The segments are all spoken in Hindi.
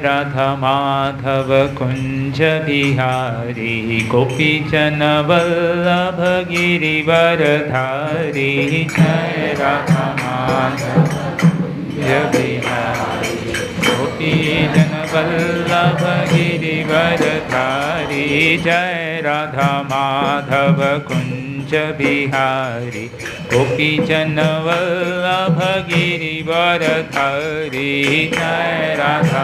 राधा माधव कुंज बिहारी गोपीजन वल्लभ गिरिवरधारी जय राधा माधव कुंज बिहारी गोपीजन वल्लभ गिरिवरधारी जय राधा माधव कुंज बिहारी गोपीजन वल्लभ गिरिवरधारी जय राधा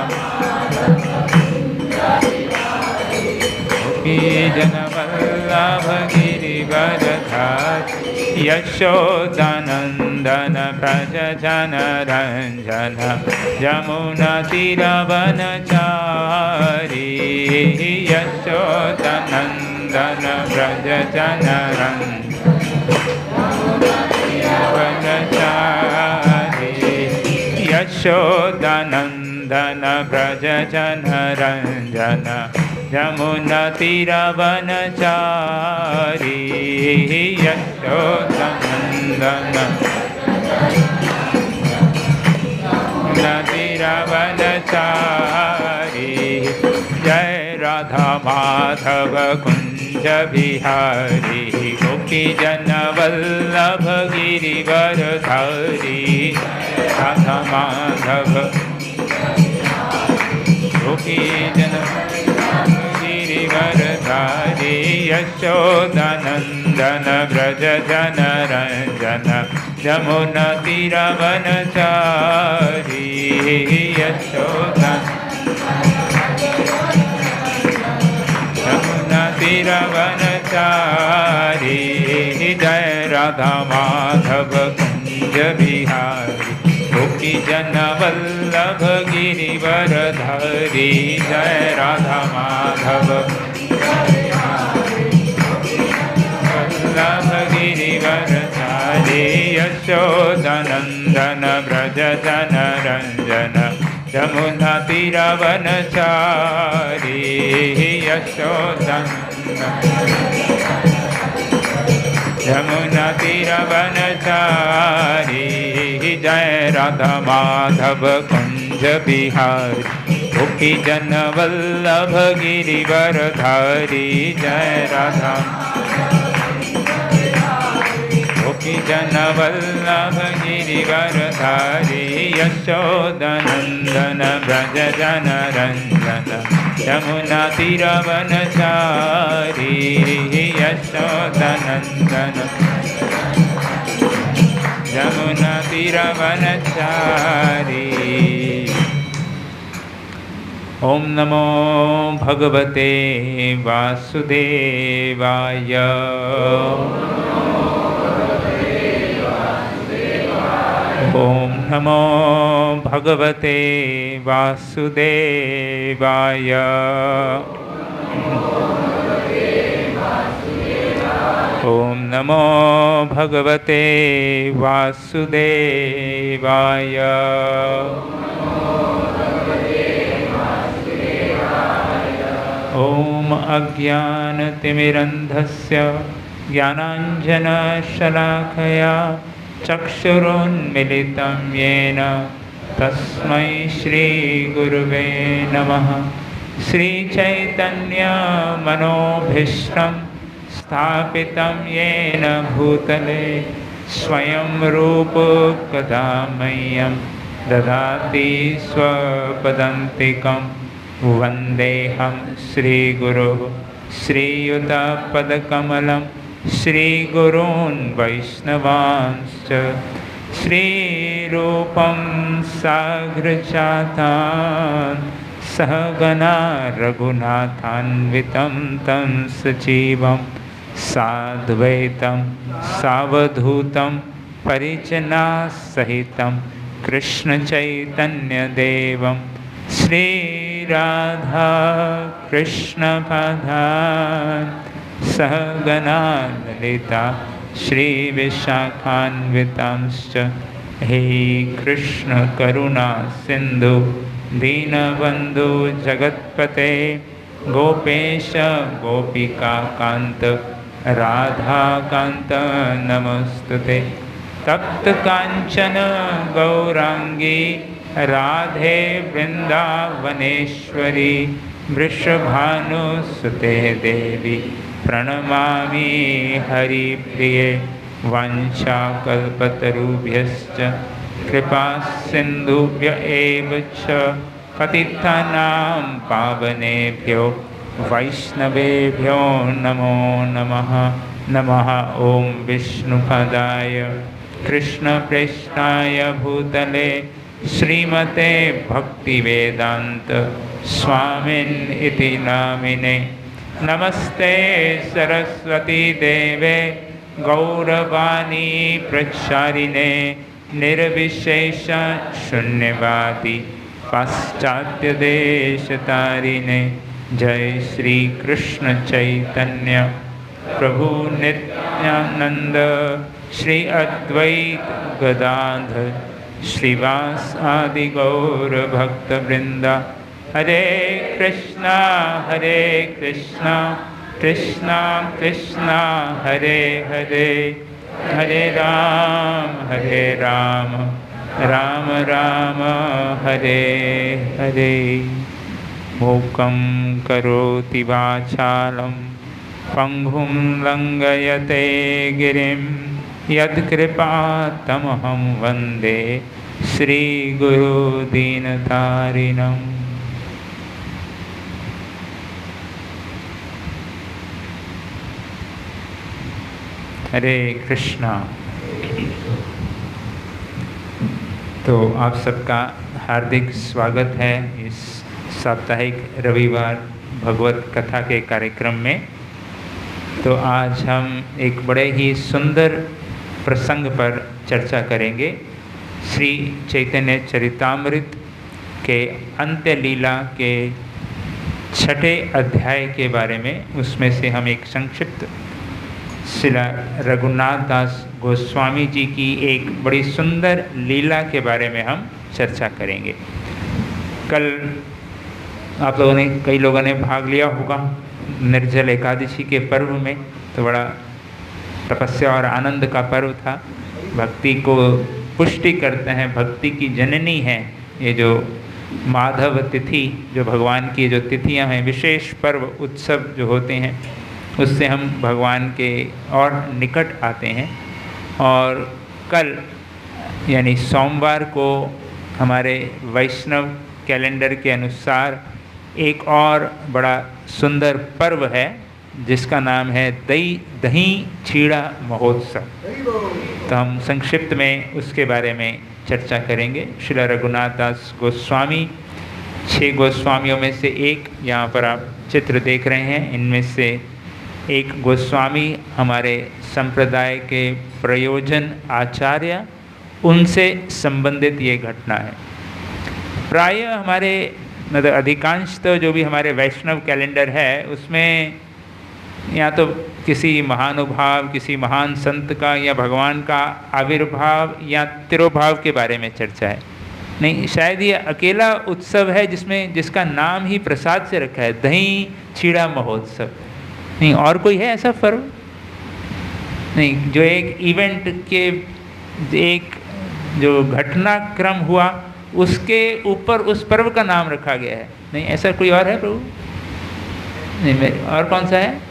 गोपीजन वल्लभ गिरिवरधारी यशोदानंदन व्रज जन रंजन यमुना तीरवनचारी यशोदानंदन व्रज जन रंजनचारी यशोदानंदन व्रज जन रंजन यमुना तीरवनचारी यशोदानंदन तीरवनचारी जय राधा माधव कुंज बिहारी गोपीजन वल्लभ गिरिवरधारी राधा माधव गोपीजन गिरिवरधारी यशोदानंदन व्रज जन रंजन यमुना तीरवनचारी यमुना तीरवनचारी जय राधा माधव कुंज बिहारी गोपीजन वल्लभ गिरिवरधारी जय राधा माधव वल्लभ गिरिवरधारी यशोदानंदन व्रज जन रंजन यमुना तीरवनचारी यमुना तीरवनचारी जय राधा माधव कुंज बिहारी गोपीजन वल्लभ गिरिवरधारी जय राधा गोपीजन वल्लभ गिरिवरधारी यशोदानंदन व्रज जन रंजन यमुना तीरवनचारी यशोदानंदन यमुना तीरवनचारी। ओम नमो भगवते वासुदेवाय। ओम नमो भगवते वासुदेवाय। ओम नमो भगवते वासुदेवाय। ओम अज्ञानतिमिरन्धस्य ज्ञानाञ्जनशलाकया चक्षुरुन्मिलितं येन तस्मै श्रीगुरुवे नमः। श्रीचैतन्यमनोभीष्टं स्थापितं येन भूतले स्वयं रूप कदा मह्यं ददाति स्वपदान्तिकं। वन्देऽहं श्रीगुरुः श्रीयुतपदकमलं श्रीगुरून् वैष्णवांश्च। श्रीरूपं साग्रजातान् सहगना रघुनाथान्वितं तं सजीवं साद्वैतं सावधूतं परिजनसहितं कृष्णचैतन्यदेवं श्रीराधा कृष्णपादान् सहगना ललिता श्रीविशाखान्वितांश्च। हे कृष्ण करुणा सिन्धु दीनबन्धु जगत्पते गोपेश गोपिकान्त राधाकान्त नमस्तुते। तप्त कांचन गौरांगी राधे वृंदावनेश्वरी वृषभानुसुते देवी प्रणमामि हरिप्रिये वाञ्छाकल्पतरुभ्यश्च कृपा सिन्धुभ्य एव च पतितानां पावनेभ्यो वैष्णवेभ्यो नमो नमः। नमः ओं विष्णुपदाय कृष्णप्रेष्ठाय भूतले श्रीमते भक्तिवेदांत स्वामिन् इति नामिने। नमस्ते सरस्वती देवे गौरवाणी प्रचारिणे निर्विशेष शून्यवादी पाश्चात्य देशतारिणे। जय श्री कृष्ण चैतन्य प्रभु नित्यानंद श्री अद्वैत गदाधर श्रीवास आदि गौर भक्त वृंदा। हरे कृष्णा कृष्णा कृष्णा हरे हरे, हरे राम राम राम हरे हरे। मूकं करोति वाचालं पंगुं लंघयते गिरिं यत्कृपातमहं वन्दे श्रीगुरुदीनतारिणम्। हरे कृष्णा। तो आप सबका हार्दिक स्वागत है इस साप्ताहिक रविवार भगवत कथा के कार्यक्रम में। तो आज हम एक बड़े ही सुंदर प्रसंग पर चर्चा करेंगे। श्री चैतन्य चरितामृत के अंत्य लीला के 6ठे अध्याय के बारे में। उसमें से हम एक संक्षिप्त श्रील रघुनाथ दास गोस्वामी जी की एक बड़ी सुंदर लीला के बारे में हम चर्चा करेंगे। कल आप लोगों ने, कई लोगों ने भाग लिया होगा निर्जल एकादशी के पर्व में। तो बड़ा तपस्या और आनंद का पर्व था। भक्ति को पुष्टि करते हैं, भक्ति की जननी है ये जो माधव तिथि, जो भगवान की जो तिथियां हैं, विशेष पर्व उत्सव जो होते हैं, उससे हम भगवान के और निकट आते हैं। और कल यानी सोमवार को हमारे वैष्णव कैलेंडर के अनुसार एक और बड़ा सुंदर पर्व है जिसका नाम है दही चीड़ा महोत्सव। तो हम संक्षिप्त में उसके बारे में चर्चा करेंगे। श्रील रघुनाथ दास गोस्वामी 6 गोस्वामियों में से एक, यहाँ पर आप चित्र देख रहे हैं, इनमें से एक गोस्वामी हमारे संप्रदाय के प्रयोजन आचार्य, उनसे संबंधित ये घटना है। प्राय हमारे मतलब अधिकांश तो जो भी हमारे वैष्णव कैलेंडर है उसमें या तो किसी महानुभाव, किसी महान संत का या भगवान का आविर्भाव या तिरोभाव के बारे में चर्चा है। नहीं, शायद ये अकेला उत्सव है जिसका नाम ही प्रसाद से रखा है, दही चीड़ा महोत्सव। नहीं, और कोई है ऐसा पर्व? नहीं, जो एक इवेंट के एक जो घटनाक्रम हुआ उसके ऊपर उस पर्व का नाम रखा गया है। नहीं, ऐसा कोई और है प्रभु? नहीं, और कौन सा है?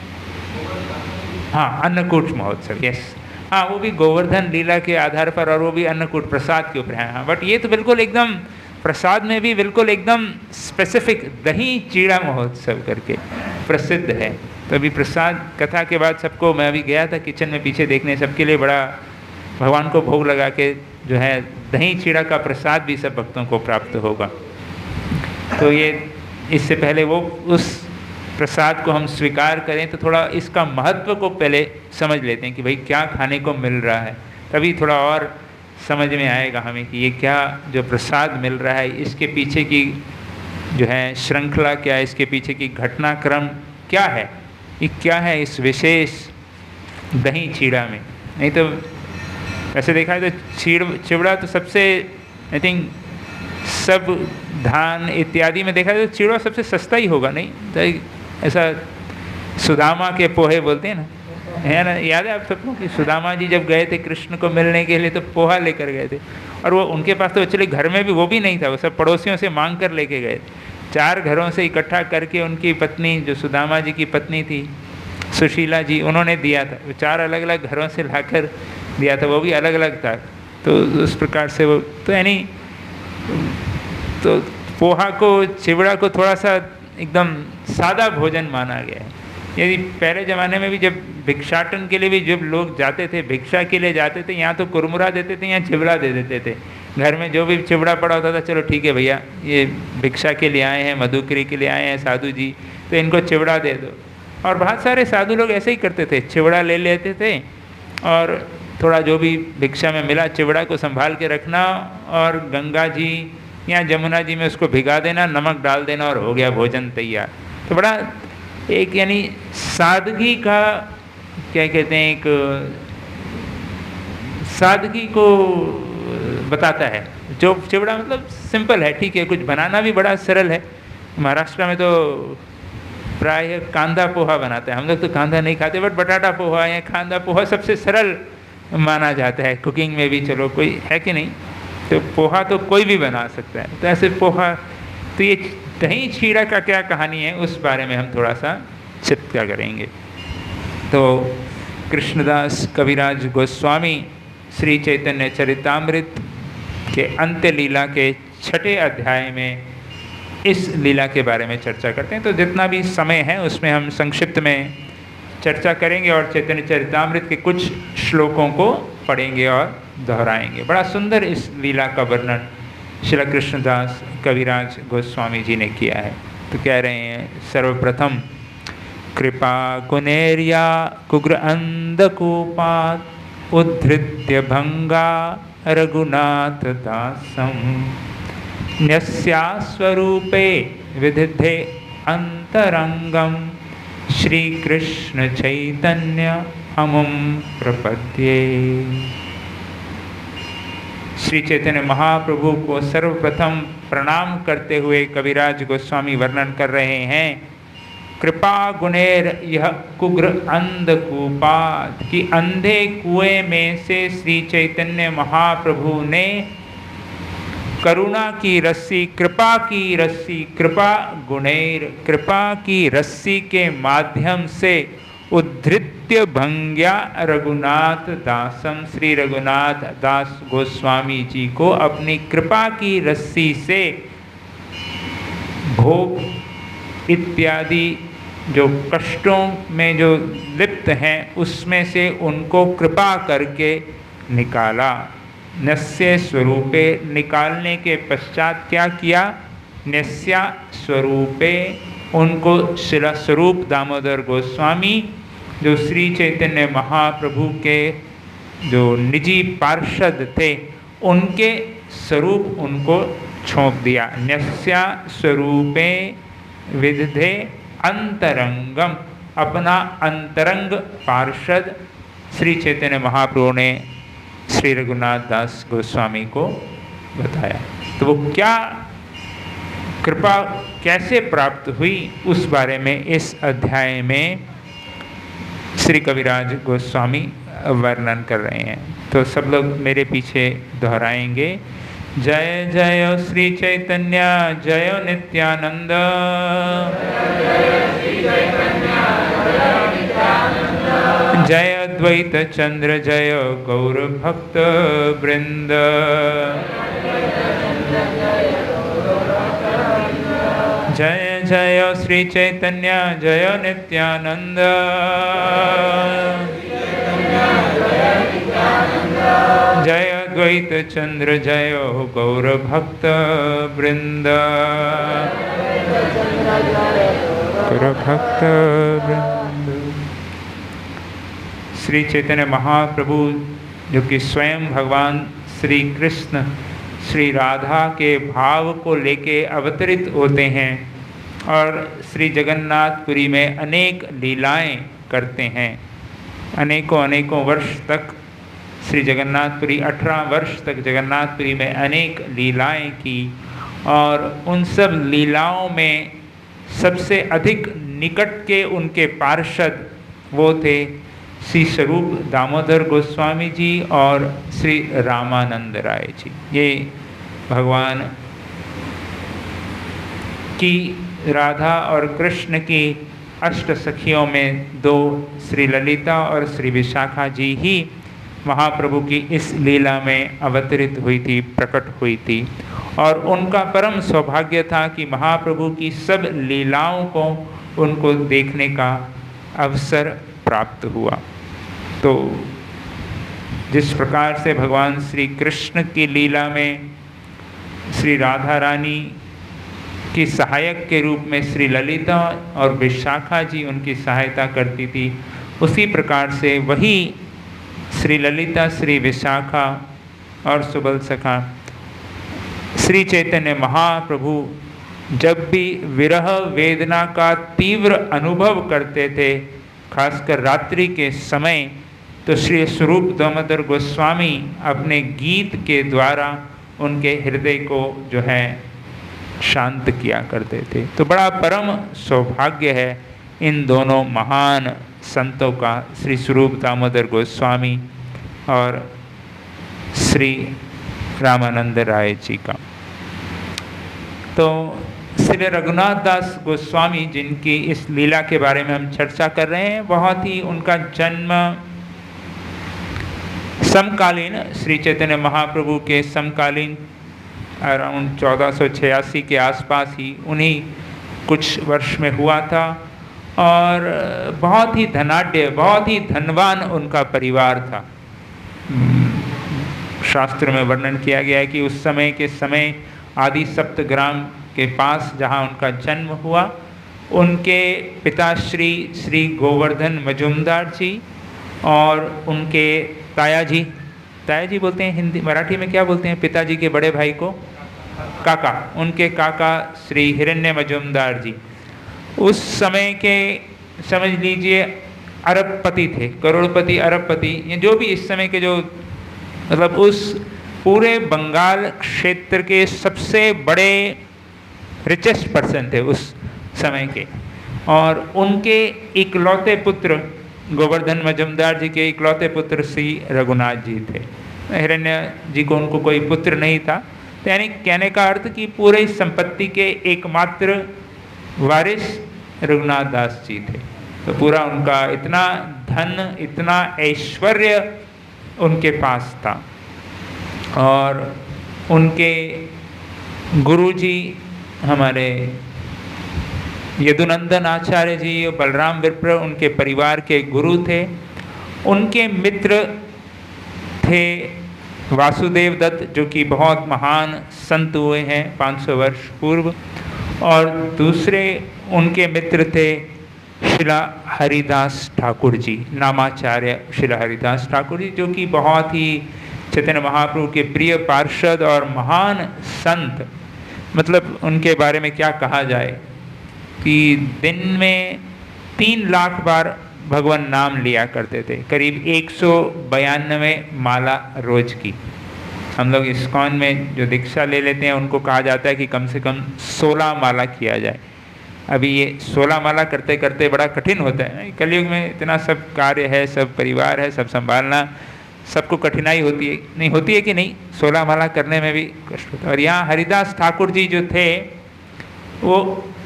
हाँ, अन्नकूट महोत्सव। यस, हाँ, वो भी गोवर्धन लीला के आधार पर, और वो भी अन्नकूट प्रसाद के ऊपर है। हाँ, बट ये तो बिल्कुल एकदम प्रसाद में भी बिल्कुल एकदम स्पेसिफिक दही चीड़ा महोत्सव करके प्रसिद्ध है। तो अभी प्रसाद कथा के बाद सबको, मैं अभी गया था किचन में पीछे देखने, सबके लिए बड़ा भगवान को भोग लगा के जो है दही चीड़ा का प्रसाद भी सब भक्तों को प्राप्त होगा। तो ये इससे पहले वो उस प्रसाद को हम स्वीकार करें तो थोड़ा इसका महत्व को पहले समझ लेते हैं कि भाई क्या खाने को मिल रहा है, तभी थोड़ा और समझ में आएगा हमें कि ये क्या जो प्रसाद मिल रहा है, इसके पीछे की जो है श्रृंखला क्या है, इसके पीछे की घटनाक्रम क्या है, ये क्या है इस विशेष दही चीड़ा में। नहीं तो वैसे देखा है तो चिवड़ा तो सबसे, आई थिंक सब धान इत्यादि में देखा है तो चिवड़ा सबसे सस्ता ही होगा। नहीं तो ऐसा सुदामा के पोहे बोलते हैं ना, है ना, याद है आप सबको कि सुदामा जी जब गए थे कृष्ण को मिलने के लिए तो पोहा लेकर गए थे, और वो उनके पास तो एक्चुअली घर में भी वो भी नहीं था, वो सब पड़ोसियों से मांग कर लेके गए थे। 4 घरों से इकट्ठा करके उनकी पत्नी जो सुदामा जी की पत्नी थी सुशीला जी, उन्होंने दिया था। वो 4 अलग अलग घरों से लाकर दिया था, वो भी अलग अलग था। तो उस प्रकार से वो तो यानी तो पोहा को, चिवड़ा को थोड़ा सा एकदम सादा भोजन माना गया है। यदि पहले ज़माने में भी जब भिक्षाटन के लिए भी जब लोग जाते थे, भिक्षा के लिए जाते थे, यहाँ तो कुरमुरा देते थे, यहाँ चिवड़ा दे देते थे। घर में जो भी चिवड़ा पड़ा होता था, चलो ठीक है भैया, ये भिक्षा के लिए आए हैं, मधुकरी के लिए आए हैं साधु जी, तो इनको चिवड़ा दे दो। और बहुत सारे साधु लोग ऐसे ही करते थे, चिवड़ा ले लेते थे और थोड़ा जो भी भिक्षा में मिला चिवड़ा को संभाल के रखना और गंगा जी या जमुना जी में उसको भिगा देना, नमक डाल देना और हो गया भोजन तैयार। तो बड़ा एक यानी सादगी का क्या कहते हैं, एक सादगी को बताता है। जो चिवड़ा मतलब सिंपल है, ठीक है, कुछ बनाना भी बड़ा सरल है। महाराष्ट्र में तो प्राय कांदा पोहा बनाते हैं, हम लोग तो कांदा नहीं खाते, बट बटाटा पोहा या कांदा पोहा सबसे सरल माना जाता है कुकिंग में भी। चलो कोई है कि नहीं, तो पोहा तो कोई भी बना सकता है। तो ऐसे पोहा, तो ये दही चीड़ा का क्या कहानी है उस बारे में हम थोड़ा सा चर्चा करेंगे। तो कृष्णदास कविराज गोस्वामी श्री चैतन्य चरितामृत के अंत्य लीला के 6ठे अध्याय में इस लीला के बारे में चर्चा करते हैं। तो जितना भी समय है उसमें हम संक्षिप्त में चर्चा करेंगे और चैतन्य चरितामृत के कुछ श्लोकों को पढ़ेंगे और दोहराएंगे। बड़ा सुंदर इस लीला का वर्णन श्री कृष्णदास कविराज गोस्वामी जी ने किया है। तो कह रहे हैं, सर्वप्रथम कृपा कुनेर्या कुग्र अंधकूपात् उद्धृत्य भंगा रघुनाथ दासम न्यस्या स्वरूपे विदिधे अंतरंगम श्री कृष्ण चैतन्य अमुम प्रपद्ये। श्री चैतन्य महाप्रभु को सर्वप्रथम प्रणाम करते हुए कविराज गोस्वामी वर्णन कर रहे हैं, कृपा गुणेर यह कुग्र अंधकूपात्, कि अंधे कुएं में से श्री चैतन्य महाप्रभु ने करुणा की रस्सी, कृपा की रस्सी, कृपा गुणेर, कृपा की रस्सी के माध्यम से उद्धृत्य भंग्या रघुनाथ दासम, श्री रघुनाथ दास गोस्वामी जी को अपनी कृपा की रस्सी से भोग इत्यादि जो कष्टों में जो लिप्त हैं उसमें से उनको कृपा करके निकाला। नस्य स्वरूपे, निकालने के पश्चात क्या किया, नस्या स्वरूपे, उनको शिला स्वरूप दामोदर गोस्वामी जो श्री चैतन्य महाप्रभु के जो निजी पार्षद थे उनके स्वरूप उनको छोंप दिया। न्यस्या स्वरूपे विदधे अंतरंगम, अपना अंतरंग पार्षद श्री चैतन्य महाप्रभु ने श्री रघुनाथ दास गोस्वामी को बताया। तो वो क्या कृपा कैसे प्राप्त हुई उस बारे में इस अध्याय में श्री कविराज गोस्वामी वर्णन कर रहे हैं। तो सब लोग मेरे पीछे दोहराएंगे, जय जय श्री चैतन्य जय नित्यानंद, जय अद्वैत चंद्र जय गौर भक्त वृंद, जय जय श्री चैतन्य जय नित्यानंद, जय अद्वैत चंद्र जय गौर भक्त वृंद, गौर भक्त वृंद। श्री चैतन्य महाप्रभु जो कि स्वयं भगवान श्री कृष्ण श्री राधा के भाव को लेके अवतरित होते हैं और श्री जगन्नाथपुरी में अनेक लीलाएं करते हैं। अनेकों वर्ष तक श्री जगन्नाथपुरी 18 वर्ष तक जगन्नाथपुरी में अनेक लीलाएं की और उन सब लीलाओं में सबसे अधिक निकट के उनके पार्षद वो थे श्री स्वरूप दामोदर गोस्वामी जी और श्री रामानंद राय जी। ये भगवान की राधा और कृष्ण की अष्ट सखियों में दो श्री ललिता और श्री विशाखा जी ही महाप्रभु की इस लीला में अवतरित हुई थी, प्रकट हुई थी। और उनका परम सौभाग्य था कि महाप्रभु की सब लीलाओं को उनको देखने का अवसर प्राप्त हुआ। तो जिस प्रकार से भगवान श्री कृष्ण की लीला में श्री राधा रानी की सहायक के रूप में श्री ललिता और विशाखा जी उनकी सहायता करती थी, उसी प्रकार से वही श्री ललिता, श्री विशाखा और सुबल सखा श्री चैतन्य महाप्रभु जब भी विरह वेदना का तीव्र अनुभव करते थे, खासकर रात्रि के समय, तो श्री स्वरूप दामोदर गोस्वामी अपने गीत के द्वारा उनके हृदय को जो है शांत किया करते थे। तो बड़ा परम सौभाग्य है इन दोनों महान संतों का, श्री स्वरूप दामोदर गोस्वामी और श्री रामानंद राय जी का। तो श्री रघुनाथ दास गोस्वामी जिनकी इस लीला के बारे में हम चर्चा कर रहे हैं, बहुत ही उनका जन्म समकालीन श्री चैतन्य महाप्रभु के समकालीन अराउंड 1486 के आसपास ही उन्हीं कुछ वर्ष में हुआ था। और बहुत ही धनाढ्य, बहुत ही धनवान उनका परिवार था। शास्त्र में वर्णन किया गया है कि उस समय के समय आदि सप्तग्राम के पास जहाँ उनका जन्म हुआ, उनके पिताश्री श्री गोवर्धन मजुमदार जी और उनके ताया जी बोलते हैं, हिंदी मराठी में क्या बोलते हैं पिताजी के बड़े भाई को? काका। उनके काका श्री हिरण्य मजुमदार जी उस समय के समझ लीजिए अरबपति थे, करोड़पति, अरबपति, ये जो भी इस समय के जो मतलब उस पूरे बंगाल क्षेत्र के सबसे बड़े रिचेस्ट पर्सन थे उस समय के। और उनके इकलौते पुत्र गोवर्धन मजुमदार जी के इकलौते पुत्र श्री रघुनाथ जी थे। हिरण्य जी को उनको कोई पुत्र नहीं था, तो यानी कहने का अर्थ कि पूरे संपत्ति के एकमात्र वारिस रघुनाथ दास जी थे। तो पूरा उनका इतना धन, इतना ऐश्वर्य उनके पास था। और उनके गुरुजी हमारे यदुनंदन आचार्य जी और बलराम विप्र उनके परिवार के गुरु थे। उनके मित्र थे वासुदेव दत्त जो कि बहुत महान संत हुए हैं 500 वर्ष पूर्व, और दूसरे उनके मित्र थे शिला हरिदास ठाकुर जी, नामाचार्य शिला हरिदास ठाकुर जी, जो कि बहुत ही चैतन्य महाप्रभु के प्रिय पार्षद और महान संत। मतलब उनके बारे में क्या कहा जाए कि दिन में 3 लाख बार भगवान नाम लिया करते थे, करीब 192 माला रोज की। हम लोग इस्कॉन में जो दीक्षा ले लेते हैं उनको कहा जाता है कि कम से कम 16 माला किया जाए। अभी ये 16 माला करते करते बड़ा कठिन होता है। कलयुग में इतना सब कार्य है, सब परिवार है, सब संभालना, सबको कठिनाई होती है, नहीं होती है कि नहीं? 16 माला करने में भी कष्ट होता है। और यहाँ हरिदास ठाकुर जी जो थे वो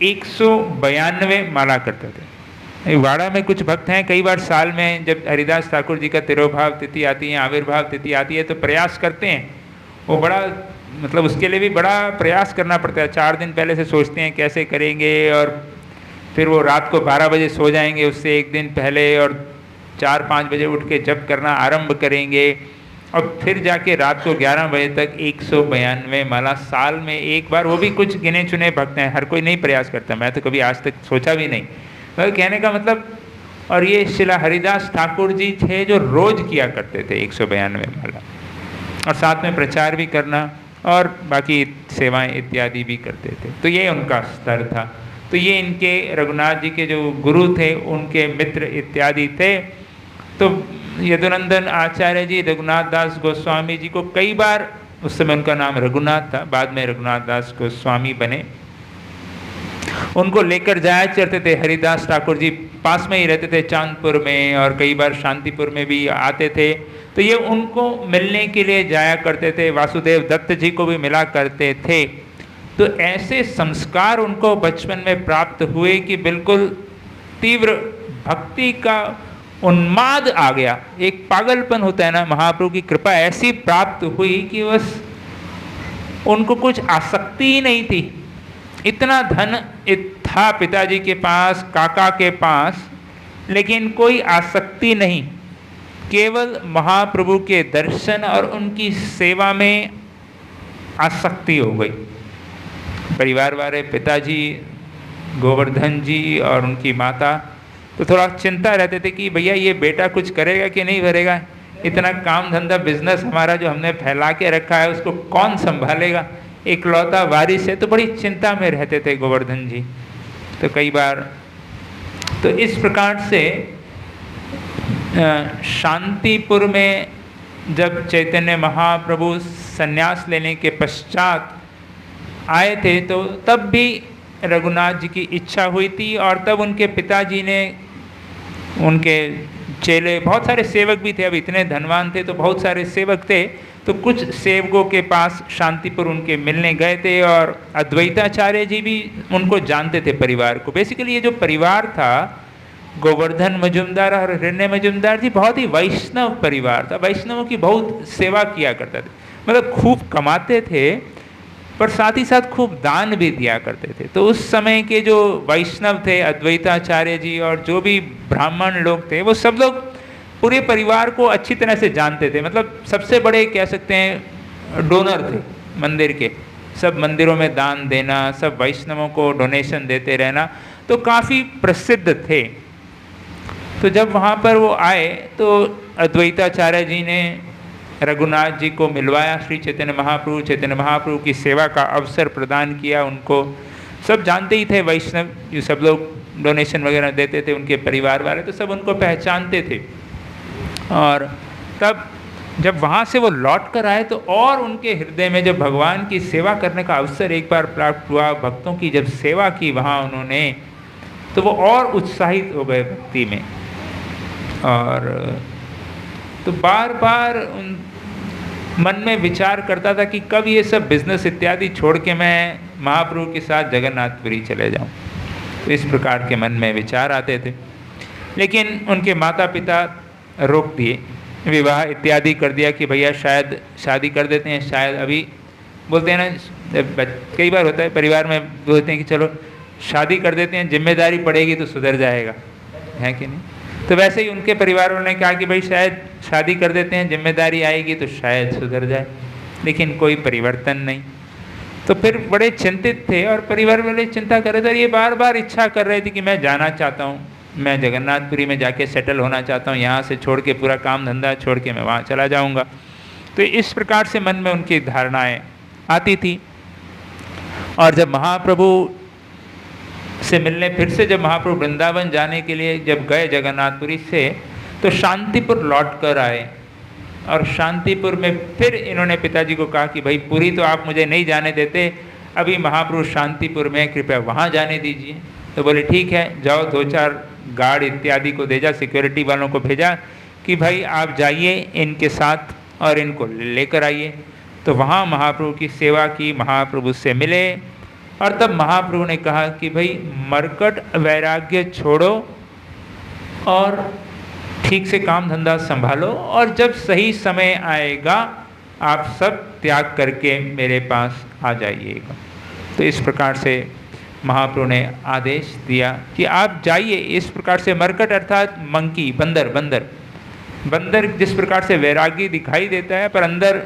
192 माला करते थे। वाड़ा में कुछ भक्त हैं, कई बार साल में जब हरिदास ठाकुर जी का तिरोभाव तिथि आती है, आविर्भाव तिथि आती है, तो प्रयास करते हैं। वो बड़ा मतलब उसके लिए भी बड़ा प्रयास करना पड़ता है। 4 दिन पहले से सोचते हैं कैसे करेंगे, और फिर वो रात को 12 बजे सो जाएंगे उससे 1 दिन पहले, और 4-5 बजे उठ के जप करना आरंभ करेंगे, और फिर जाके रात को 11 बजे तक 192 माला साल में एक बार। वो भी कुछ गिने चुने भक्त हैं, हर कोई नहीं प्रयास करता। मैं तो कभी आज तक सोचा भी नहीं। तो कहने का मतलब, और ये शिला हरिदास ठाकुर जी थे जो रोज किया करते थे 192 माला, और साथ में प्रचार भी करना और बाकी सेवाएं इत्यादि भी करते थे। तो ये उनका स्तर था। तो ये इनके रघुनाथ जी के जो गुरु थे, उनके मित्र इत्यादि थे। तो यदुनंदन आचार्य जी रघुनाथ दास गोस्वामी जी को कई बार, उस समय उनका नाम रघुनाथ था, बाद में रघुनाथ दास गोस्वामी बने, उनको लेकर जाया करते थे। हरिदास ठाकुर जी पास में ही रहते थे चांदपुर में, और कई बार शांतिपुर में भी आते थे, तो ये उनको मिलने के लिए जाया करते थे। वासुदेव दत्त जी को भी मिला करते थे। तो ऐसे संस्कार उनको बचपन में प्राप्त हुए कि बिल्कुल तीव्र भक्ति का उन्माद आ गया। एक पागलपन होता है ना, महाप्रभु की कृपा ऐसी प्राप्त हुई कि बस उनको कुछ आसक्ति ही नहीं थी। इतना धन था पिताजी के पास, काका के पास, लेकिन कोई आसक्ति नहीं। केवल महाप्रभु के दर्शन और उनकी सेवा में आसक्ति हो गई। परिवार वाले, पिताजी, गोवर्धन जी और उनकी माता तो थोड़ा चिंता रहते थे कि भैया ये बेटा कुछ करेगा कि नहीं करेगा, इतना काम धंधा बिजनेस हमारा जो हमने फैला के रखा है उसको कौन संभालेगा, इकलौता वारिस है। तो बड़ी चिंता में रहते थे गोवर्धन जी। तो कई बार तो इस प्रकार से शांतिपुर में जब चैतन्य महाप्रभु संन्यास लेने के पश्चात आए थे, तो तब भी रघुनाथ जी की इच्छा हुई थी, और तब उनके पिताजी ने, उनके चेले, बहुत सारे सेवक भी थे, अब इतने धनवान थे तो बहुत सारे सेवक थे, तो कुछ सेवकों के पास शांतिपुर उनके मिलने गए थे। और अद्वैताचार्य जी भी उनको जानते थे, परिवार को। बेसिकली ये जो परिवार था, गोवर्धन मजुमदार और हिरण्य मजुमदार जी, बहुत ही वैष्णव परिवार था। वैष्णवों की बहुत सेवा किया करता थे, मतलब खूब कमाते थे, पर साथ ही साथ खूब दान भी दिया करते थे। तो उस समय के जो वैष्णव थे, अद्वैताचार्य जी और जो भी ब्राह्मण लोग थे, वो सब लोग पूरे परिवार को अच्छी तरह से जानते थे। मतलब सबसे बड़े कह सकते हैं डोनर थे मंदिर के, सब मंदिरों में दान देना, सब वैष्णवों को डोनेशन देते रहना, तो काफ़ी प्रसिद्ध थे। तो जब वहाँ पर वो आए तो अद्वैताचार्य जी ने रघुनाथ जी को मिलवाया श्री चैतन्य महाप्रभु की सेवा का अवसर प्रदान किया उनको। सब जानते ही थे, वैष्णव जो सब लोग डोनेशन वगैरह देते थे, उनके परिवार वाले, तो सब उनको पहचानते थे। और तब जब वहाँ से वो लौट कर आए, तो और उनके हृदय में जब भगवान की सेवा करने का अवसर एक बार प्राप्त हुआ, भक्तों की जब सेवा की वहाँ उन्होंने, तो वो और उत्साहित हो गए भक्ति में। और तो बार बार उन मन में विचार करता था कि कब ये सब बिजनेस इत्यादि छोड़ के मैं महाप्रभु के साथ जगन्नाथपुरी चले जाऊं। तो इस प्रकार के मन में विचार आते थे, लेकिन उनके माता पिता रोक दिए, विवाह इत्यादि कर दिया कि भैया शायद शादी कर देते हैं, शायद अभी बोलते हैं ना, कई बार होता है परिवार में, बोलते हैं कि चलो शादी कर देते हैं, जिम्मेदारी पड़ेगी तो सुधर जाएगा, है कि नहीं। तो वैसे ही उनके परिवार वालों ने कहा कि भाई शायद शादी कर देते हैं, जिम्मेदारी आएगी तो शायद सुधर जाए, लेकिन कोई परिवर्तन नहीं। तो फिर बड़े चिंतित थे, और परिवार वाले चिंता कर रहे थे, और ये बार बार इच्छा कर रहे थे कि मैं जाना चाहता हूँ, मैं जगन्नाथपुरी में जाके सेटल होना चाहता हूँ, यहाँ से छोड़ के पूरा काम धंधा छोड़ के मैं वहाँ चला जाऊँगा। तो इस प्रकार से मन में उनकी धारणाएँ आती थी। और जब महाप्रभु से मिलने, फिर से जब महाप्रभु वृंदावन जाने के लिए जब गए जगन्नाथपुरी से, तो शांतिपुर लौट कर आए, और शांतिपुर में फिर इन्होंने पिताजी को कहा कि भाई पुरी तो आप मुझे नहीं जाने देते, अभी महाप्रभु शांतिपुर में, कृपया वहाँ जाने दीजिए। तो बोले ठीक है, जाओ, 2-4 गार्ड इत्यादि को भेजा, सिक्योरिटी वालों को भेजा कि भाई आप जाइए इनके साथ और इनको लेकर आइए। तो वहाँ महाप्रभु की सेवा की, महाप्रभु से मिले, और तब महाप्रभु ने कहा कि भाई मरकट वैराग्य छोड़ो और ठीक से काम धंधा संभालो, और जब सही समय आएगा आप सब त्याग करके मेरे पास आ जाइएगा। तो इस प्रकार से महाप्रभु ने आदेश दिया कि आप जाइए। इस प्रकार से मरकट अर्थात मंकी, बंदर, बंदर बंदर जिस प्रकार से वैरागी दिखाई देता है पर अंदर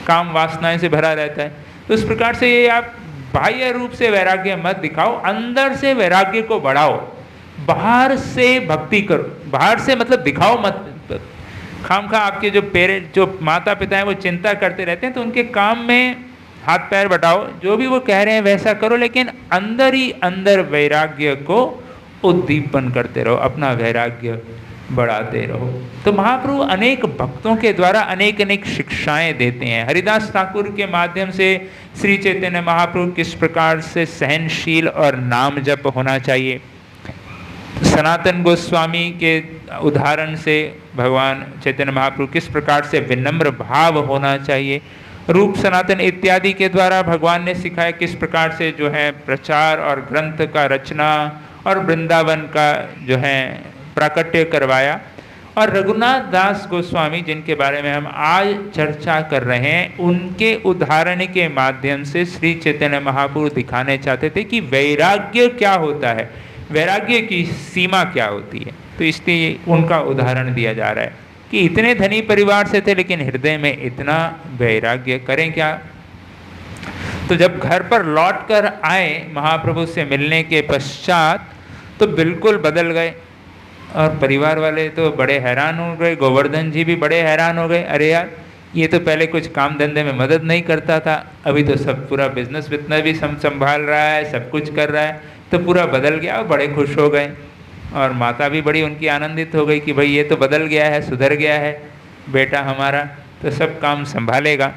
काम वासनाएं से भरा रहता है, तो उस प्रकार से ये आप बाह्य रूप से वैराग्य मत दिखाओ, अंदर से वैराग्य को बढ़ाओ। बाहर से भक्ति करो, बाहर से मतलब दिखाओ मत। खामखा आपके जो पेरेंट, जो माता पिता हैं, वो चिंता करते रहते हैं, तो उनके काम में हाथ पैर बटाओ, जो भी वो कह रहे हैं वैसा करो, लेकिन अंदर ही अंदर वैराग्य को उद्दीपन करते रहो, अपना वैराग्य बढ़ाते रहो। तो महाप्रभु अनेक भक्तों के द्वारा अनेक अनेक शिक्षाएं देते हैं। हरिदास ठाकुर के माध्यम से श्री चैतन्य महाप्रभु किस प्रकार से सहनशील और नाम जप होना चाहिए, सनातन गोस्वामी के उदाहरण से भगवान चैतन्य महाप्रभु किस प्रकार से विनम्र भाव होना चाहिए, रूप सनातन इत्यादि के द्वारा भगवान ने सिखाया किस प्रकार से जो है प्रचार और ग्रंथ का रचना और वृंदावन का जो है प्राकट्य करवाया। और रघुनाथ दास गोस्वामी जिनके बारे में हम आज चर्चा कर रहे हैं, उनके उदाहरण के माध्यम से श्री चैतन्य महाप्रभु दिखाने चाहते थे कि वैराग्य क्या होता है, वैराग्य की सीमा क्या होती है। तो इसलिए उनका उदाहरण दिया जा रहा है कि इतने धनी परिवार से थे लेकिन हृदय में इतना वैराग्य, करें क्या। तो जब घर पर लौट कर आए महाप्रभु से मिलने के पश्चात तो बिल्कुल बदल गए और परिवार वाले तो बड़े हैरान हो गए, गोवर्धन जी भी बड़े हैरान हो गए। अरे यार, ये तो पहले कुछ काम धंधे में मदद नहीं करता था, अभी तो सब पूरा बिजनेस वितना भी संभाल रहा है, सब कुछ कर रहा है, तो पूरा बदल गया। और बड़े खुश हो गए और माता भी बड़ी उनकी आनंदित हो गई कि भाई ये तो बदल गया है, सुधर गया है बेटा हमारा, तो सब काम संभालेगा।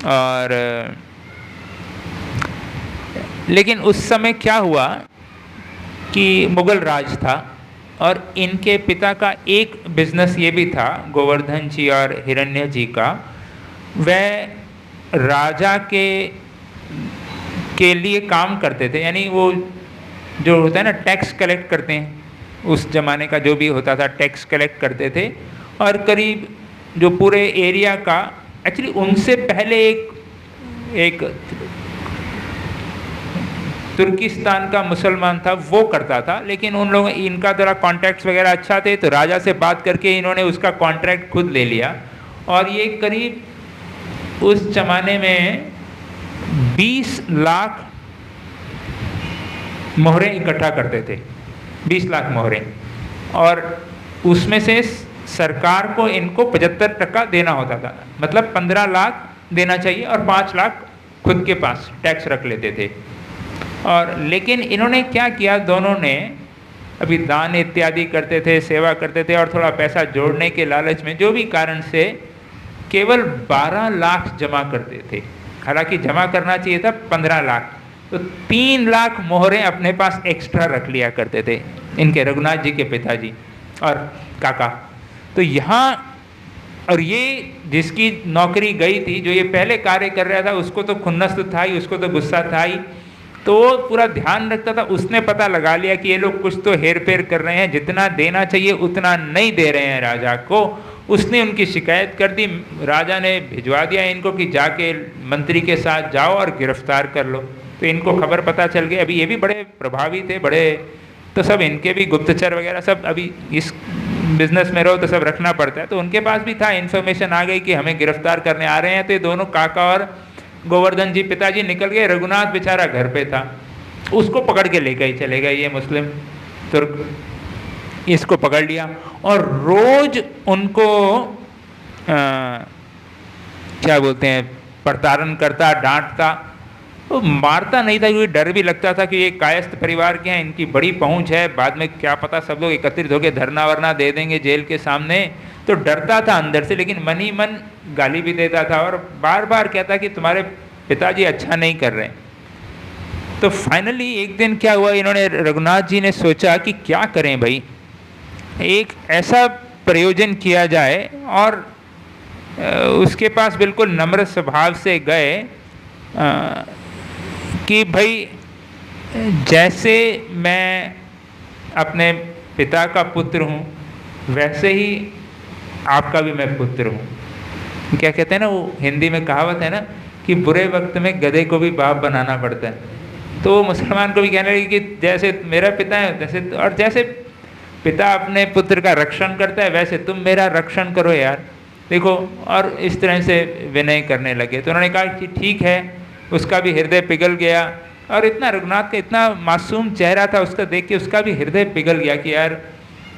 और लेकिन उस समय क्या हुआ कि मुगल राज था और इनके पिता का एक बिजनेस ये भी था, गोवर्धन जी और हिरण्य जी का, वह राजा के लिए काम करते थे। यानी वो जो होता है ना, टैक्स कलेक्ट करते हैं, उस जमाने का जो भी होता था टैक्स कलेक्ट करते थे। और करीब जो पूरे एरिया का, एक्चुअली उनसे पहले एक तुर्किस्तान का मुसलमान था, वो करता था, लेकिन उन लोगों, इनका जरा कॉन्ट्रैक्ट्स वगैरह अच्छा थे तो राजा से बात करके इन्होंने उसका कॉन्ट्रैक्ट खुद ले लिया। और ये करीब उस जमाने में 20 लाख मोहरें इकट्ठा करते थे, 20 लाख मोहरें, और उसमें से सरकार को इनको 75% देना होता था। मतलब 15 लाख देना चाहिए और 5 लाख खुद के पास टैक्स रख लेते थे। और लेकिन इन्होंने क्या किया, दोनों ने अभी दान इत्यादि करते थे, सेवा करते थे, और थोड़ा पैसा जोड़ने के लालच में जो भी कारण से केवल 12 लाख जमा करते थे। हालांकि जमा करना चाहिए था 15 लाख, तो 3 लाख मोहरें अपने पास एक्स्ट्रा रख लिया करते थे इनके रघुनाथ जी के पिताजी और काका। तो यहाँ, और ये जिसकी नौकरी गई थी, जो ये पहले कार्य कर रहा था, उसको तो खुन्नस तो था ही, उसको तो गुस्सा था ही, तो वो पूरा ध्यान रखता था। उसने पता लगा लिया कि ये लोग कुछ तो हेर फेर कर रहे हैं, जितना देना चाहिए उतना नहीं दे रहे हैं राजा को। उसने उनकी शिकायत कर दी, राजा ने भिजवा दिया इनको कि जाके मंत्री के साथ जाओ और गिरफ्तार कर लो। तो इनको खबर पता चल गई। अभी ये भी बड़े प्रभावी थे, बड़े, तो सब इनके भी गुप्तचर वगैरह सब, अभी इस बिजनेस में रहो तो सब रखना पड़ता है, तो उनके पास भी था, इन्फॉर्मेशन आ गई कि हमें गिरफ्तार करने आ रहे हैं। तो ये दोनों काका और गोवर्धन जी पिताजी निकल गए। रघुनाथ बेचारा घर पे था, उसको पकड़ के लेकर ही चले गए ये मुस्लिम तुर्क, इसको पकड़ लिया और रोज उनको क्या बोलते हैं, प्रताड़न करता, डांटता। तो मारता नहीं था क्योंकि डर भी लगता था कि ये कायस्थ परिवार के हैं, इनकी बड़ी पहुंच है, बाद में क्या पता सब लोग एकत्रित होकर धरना वरना दे देंगे जेल के सामने। तो डरता था अंदर से, लेकिन मन ही मन गाली भी देता था और बार बार कहता कि तुम्हारे पिताजी अच्छा नहीं कर रहे। तो फाइनली एक दिन क्या हुआ, इन्होंने, रघुनाथ जी ने सोचा कि क्या करें भाई, एक ऐसा प्रयोजन किया जाए। और उसके पास बिल्कुल नम्र स्वभाव से गए कि भाई जैसे मैं अपने पिता का पुत्र हूँ, वैसे ही आपका भी मैं पुत्र हूँ। क्या कहते हैं ना, वो हिंदी में कहावत है ना कि बुरे वक्त में गधे को भी बाप बनाना पड़ता है। तो वो मुसलमान को भी कहने लगे कि जैसे मेरा पिता है वैसे, और जैसे पिता अपने पुत्र का रक्षण करता है वैसे तुम मेरा रक्षण करो यार, देखो। और इस तरह से विनय करने लगे। तो उन्होंने कहा कि ठीक है। उसका भी हृदय पिघल गया, और इतना रघुनाथ का इतना मासूम चेहरा था, उसका देख के उसका भी हृदय पिघल गया कि यार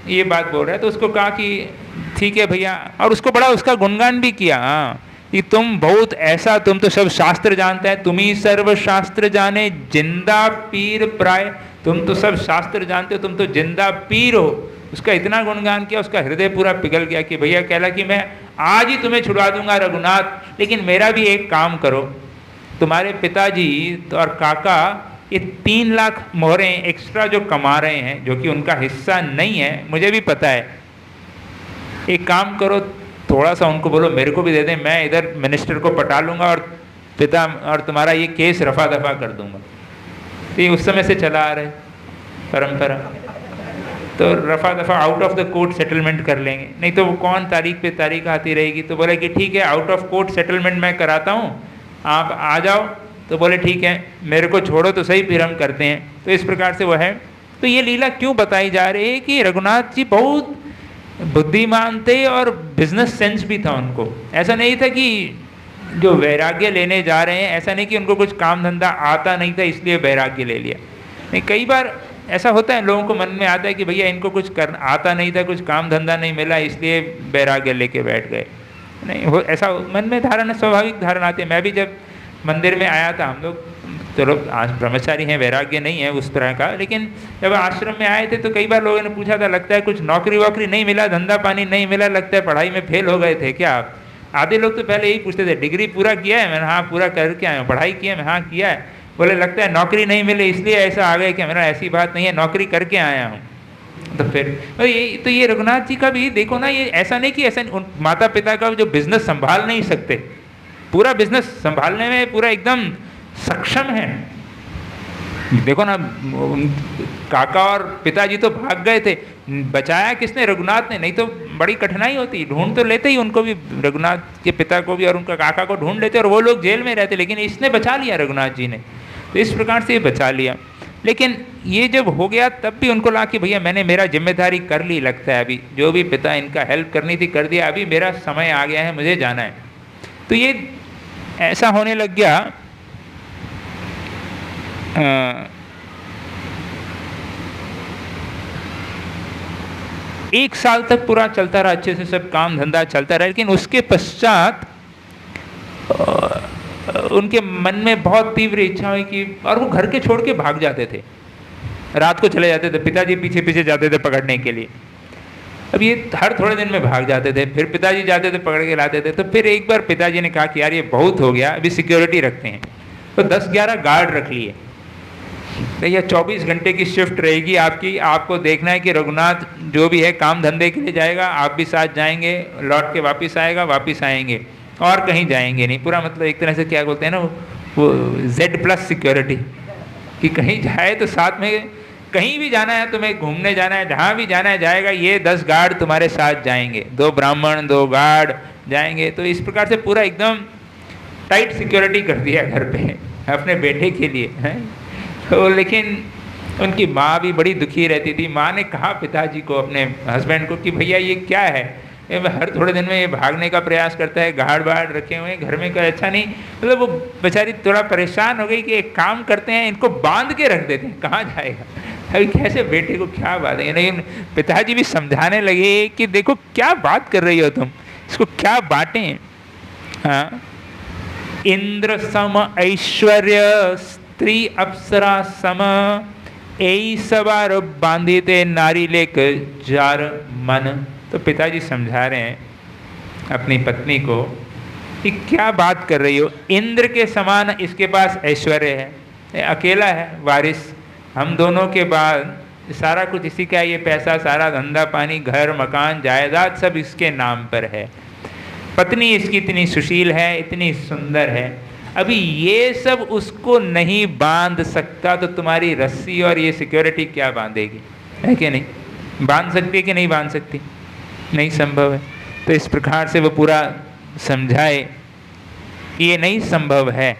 ये बात बोल रहा है। तो उसको कहा कि ठीक है भैया, और उसको बड़ा उसका गुणगान भी किया, हाँ, कि तुम बहुत ऐसा, तुम तो सब शास्त्र जानते हैं, तुम ही सर्व शास्त्र जाने जिंदा पीर प्राय, तुम तो सब शास्त्र जानते हो, तुम तो जिंदा पीर हो, उसका इतना गुणगान किया, उसका हृदय पूरा पिघल गया कि भैया कहला कि मैं आज ही तुम्हें छुड़वा दूंगा रघुनाथ, लेकिन मेरा भी एक काम करो, तुम्हारे पिताजी और काका ये 3 लाख मोहरें एक्स्ट्रा जो कमा रहे हैं, जो कि उनका हिस्सा नहीं है, मुझे भी पता है, एक काम करो, थोड़ा सा उनको बोलो मेरे को भी दे दें, मैं इधर मिनिस्टर को पटा लूँगा और पिता और तुम्हारा ये केस रफा दफा कर दूंगा। तो ये उस समय से चला आ रहा है परंपरा, तो रफा दफा out of the court settlement कर लेंगे, नहीं तो वो कौन तारीख पे तारीख आती रहेगी। तो बोले कि ठीक है, आउट ऑफ कोर्ट सेटलमेंट मैं कराता हूँ, आप आ जाओ। तो बोले ठीक है, मेरे को छोड़ो तो सही, फिर हम करते हैं। तो इस प्रकार से वो है। तो ये लीला क्यों बताई जा रही है कि रघुनाथ जी बहुत बुद्धिमान थे और बिजनेस सेंस भी था उनको। ऐसा नहीं था कि जो वैराग्य लेने जा रहे हैं, ऐसा नहीं कि उनको कुछ काम धंधा आता नहीं था इसलिए वैराग्य ले लिया। नहीं, कई बार ऐसा होता है, लोगों को मन में आता है कि भैया इनको कुछ करना आता नहीं था, कुछ काम धंधा नहीं मिला इसलिए वैराग्य लेके बैठ गए। नहीं हो, ऐसा मन में धारणा, स्वाभाविक धारणा आती है। मैं भी जब मंदिर में आया था, हम लोग चलो आज ब्रह्मचारी हैं, वैराग्य नहीं है उस तरह का, लेकिन जब आश्रम में आए थे तो कई बार लोगों ने पूछा था, लगता है कुछ नौकरी वोकरी नहीं मिला, धंधा पानी नहीं मिला, लगता है पढ़ाई में फेल हो गए थे क्या आप? आधे लोग तो पहले यही पूछते थे, डिग्री पूरा किया है? मैंने हाँ पूरा करके आया हूँ। पढ़ाई किया है? मैं हाँ किया है। बोले लगता है नौकरी नहीं मिले इसलिए ऐसा आ गए क्या? मेरा ऐसी बात नहीं है, नौकरी करके आया हूँ। तो फिर ये रघुनाथ जी का भी देखो ना, ये ऐसा नहीं कि ऐसा माता पिता का जो बिजनेस संभाल नहीं सकते, पूरा बिजनेस संभालने में पूरा एकदम सक्षम है। देखो ना, काका और पिताजी तो भाग गए थे, बचाया किसने? रघुनाथ ने। नहीं तो बड़ी कठिनाई होती, ढूंढ तो लेते ही उनको भी, रघुनाथ के पिता को भी और उनका काका को ढूंढ लेते और वो लोग जेल में रहते, लेकिन इसने बचा लिया रघुनाथ जी ने। तो इस प्रकार से ये बचा लिया। लेकिन ये जब हो गया तब भी उनको लगा कि भैया मैंने मेरा जिम्मेदारी कर ली, लगता है अभी जो भी पिता इनका हेल्प करनी थी कर दिया, अभी मेरा समय आ गया है, मुझे जाना है। तो ये ऐसा होने लग गया। 1 साल तक पूरा चलता रहा, अच्छे से सब काम धंधा चलता रहा, लेकिन उसके पश्चात उनके मन में बहुत तीव्र इच्छा हुई कि, और वो घर के छोड़ के भाग जाते थे, रात को चले जाते थे, पिताजी पीछे पीछे जाते थे पकड़ने के लिए। अब ये हर थोड़े दिन में भाग जाते थे, फिर पिताजी जाते थे पकड़ के लाते थे। तो फिर एक बार पिताजी ने कहा कि यार ये बहुत हो गया, अभी सिक्योरिटी रखते हैं। तो 10-11 गार्ड रख लिए, भैया 24 घंटे की शिफ्ट रहेगी आपकी, आपको देखना है कि रघुनाथ जो भी है काम धंधे के लिए जाएगा, आप भी साथ जाएंगे, लौट के वापस आएगा, वापस आएंगे और कहीं जाएंगे नहीं। पूरा मतलब एक तरह से क्या बोलते हैं ना, वो Z+ सिक्योरिटी, कि कहीं जाए तो साथ में, कहीं भी जाना है तुम्हें, घूमने जाना है, जहाँ भी जाना है जाएगा, ये 10 गार्ड तुम्हारे साथ जाएंगे, 2 ब्राह्मण 2 गार्ड जाएंगे। तो इस प्रकार से पूरा एकदम टाइट सिक्योरिटी कर दिया घर पे अपने बेटे के लिए है। तो लेकिन उनकी माँ भी बड़ी दुखी रहती थी। माँ ने कहा पिताजी को, अपने हस्बैंड को, कि भैया ये क्या है, ये हर थोड़े दिन में ये भागने का प्रयास करता है, गार्ड बाड़ रखे हुए हैं घर में, कोई अच्छा नहीं। मतलब वो बेचारी थोड़ा परेशान हो गई कि एक काम करते हैं, इनको बांध के रख देते हैं, कहाँ जाएगा अभी, कैसे बेटे को क्या बात है। लेकिन पिताजी भी समझाने लगे कि देखो क्या बात कर रही हो तुम, इसको क्या बांटें। हाँ, इंद्र सम ऐश्वर्य स्त्री अप्सरा सम, यही सवार बांधिते नारी लेक जार मन। तो पिताजी समझा रहे हैं अपनी पत्नी को कि क्या बात कर रही हो, इंद्र के समान इसके पास ऐश्वर्य है, अकेला है वारिस, हम दोनों के बाद सारा कुछ इसी का, ये पैसा सारा धंधा पानी, घर मकान जायदाद सब इसके नाम पर है, पत्नी इसकी इतनी सुशील है, इतनी सुंदर है, अभी ये सब उसको नहीं बांध सकता, तो तुम्हारी रस्सी और ये सिक्योरिटी क्या बांधेगी, है कि नहीं? बांध सकती है कि नहीं बांध सकती? नहीं संभव है। तो इस प्रकार से वो पूरा समझाए कि ये नहीं संभव है।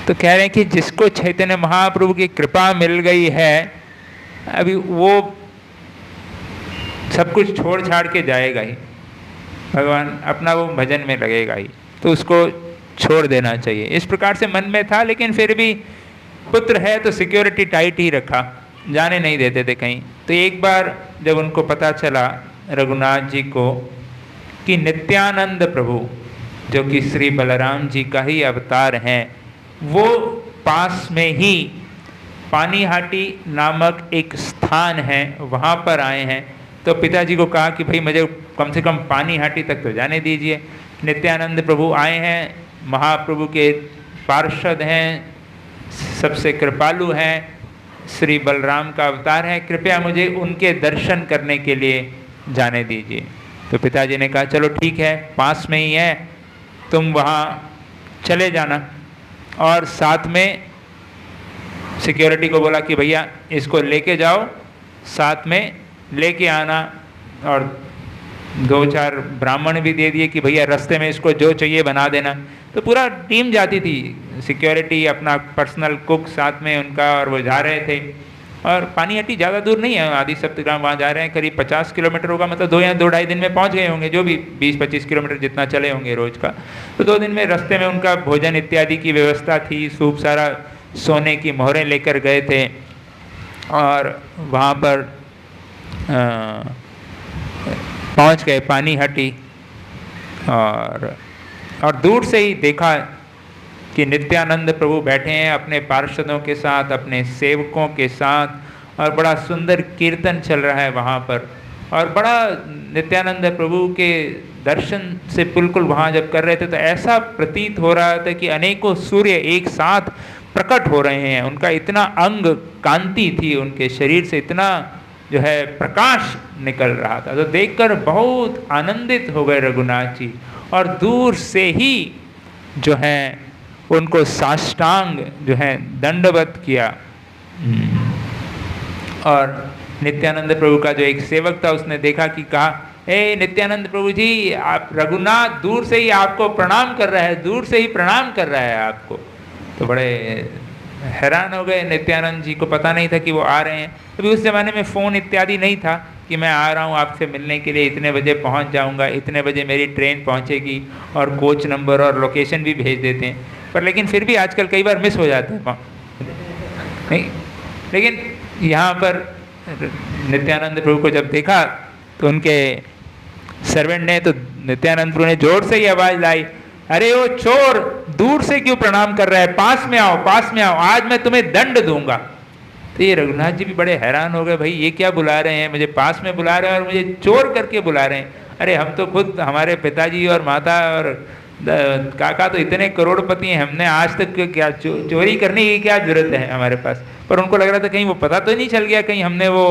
तो कह रहे हैं कि जिसको चैतन्य महाप्रभु की कृपा मिल गई है, अभी वो सब कुछ छोड़ छाड़ के जाएगा ही, भगवान अपना वो भजन में लगेगा ही, तो उसको छोड़ देना चाहिए। इस प्रकार से मन में था, लेकिन फिर भी पुत्र है तो सिक्योरिटी टाइट ही रखा, जाने नहीं देते थे कहीं। तो एक बार जब उनको पता चला रघुनाथ जी को कि नित्यानंद प्रभु, जो कि श्री बलराम जी का ही अवतार हैं, वो पास में ही पानीहाटी नामक एक स्थान है, वहाँ पर आए हैं। तो पिताजी को कहा कि भाई मुझे कम से कम पानीहाटी तक तो जाने दीजिए। नित्यानंद प्रभु आए हैं, महाप्रभु के पार्षद हैं, सबसे कृपालु हैं, श्री बलराम का अवतार है, कृपया मुझे उनके दर्शन करने के लिए जाने दीजिए। तो पिताजी ने कहा चलो ठीक है, पास में ही है, तुम वहाँ चले जाना। और साथ में सिक्योरिटी को बोला कि भैया इसको लेके जाओ, साथ में लेके आना। और 2-4 ब्राह्मण भी दे दिए कि भैया रास्ते में इसको जो चाहिए बना देना। तो पूरा टीम जाती थी, सिक्योरिटी, अपना पर्सनल कुक साथ में उनका, और वो जा रहे थे। और पानीहाटी ज़्यादा दूर नहीं है, आदि सप्तग्राम वहाँ जा रहे हैं, करीब 50 किलोमीटर होगा, मतलब 2 या 2-2.5 दिन में पहुँच गए होंगे, जो भी 20-25 किलोमीटर जितना चले होंगे रोज़ का। तो 2 दिन में रास्ते में उनका भोजन इत्यादि की व्यवस्था थी, खूब सारा सोने की मोहरें लेकर गए थे। और वहाँ पर पहुँच गए पानीहाटी, और दूर से ही देखा कि नित्यानंद प्रभु बैठे हैं अपने पार्षदों के साथ, अपने सेवकों के साथ, और बड़ा सुंदर कीर्तन चल रहा है वहाँ पर। और बड़ा नित्यानंद प्रभु के दर्शन से बिल्कुल वहाँ जब कर रहे थे तो ऐसा प्रतीत हो रहा था कि अनेकों सूर्य एक साथ प्रकट हो रहे हैं। उनका इतना अंग कांति थी, उनके शरीर से इतना जो है प्रकाश निकल रहा था। तो देखकर बहुत आनंदित हो गए रघुनाथ जी, और दूर से ही जो है उनको साष्टांग जो है दंडवत किया। और नित्यानंद प्रभु का जो एक सेवक था उसने देखा कि कहा, हे नित्यानंद प्रभु जी, आप रघुनाथ दूर से ही आपको प्रणाम कर रहा है, दूर से ही प्रणाम कर रहा है आपको। तो बड़े हैरान हो गए नित्यानंद जी को, पता नहीं था कि वो आ रहे हैं। अभी उस ज़माने में फ़ोन इत्यादि नहीं था कि मैं आ रहा हूँ आपसे मिलने के लिए, इतने बजे पहुँच जाऊँगा, इतने बजे मेरी ट्रेन पहुँचेगी, और कोच नंबर और लोकेशन भी भेज देते हैं। पर लेकिन फिर भी आजकल कई बार मिस हो जाते हैं नहीं। लेकिन यहाँ पर नित्यानंद प्रभु को जब देखा तो उनके सर्वेंट ने, तो नित्यानंद प्रभु ने जोर से ही आवाज़ लाई, अरे वो चोर, दूर से क्यों प्रणाम कर रहा है, पास में आओ, पास में आओ, आज मैं तुम्हें दंड दूंगा। तो ये रघुनाथ जी भी बड़े हैरान हो गए, भाई ये क्या बुला रहे हैं, मुझे पास में बुला रहे हैं और मुझे चोर करके बुला रहे हैं। अरे हम तो खुद, हमारे पिताजी और माता और काका तो इतने करोड़पति हैं, हमने आज तक क्या चोरी करने की क्या जरूरत है हमारे पास। पर उनको लग रहा था कहीं वो पता तो नहीं चल गया, कहीं हमने वो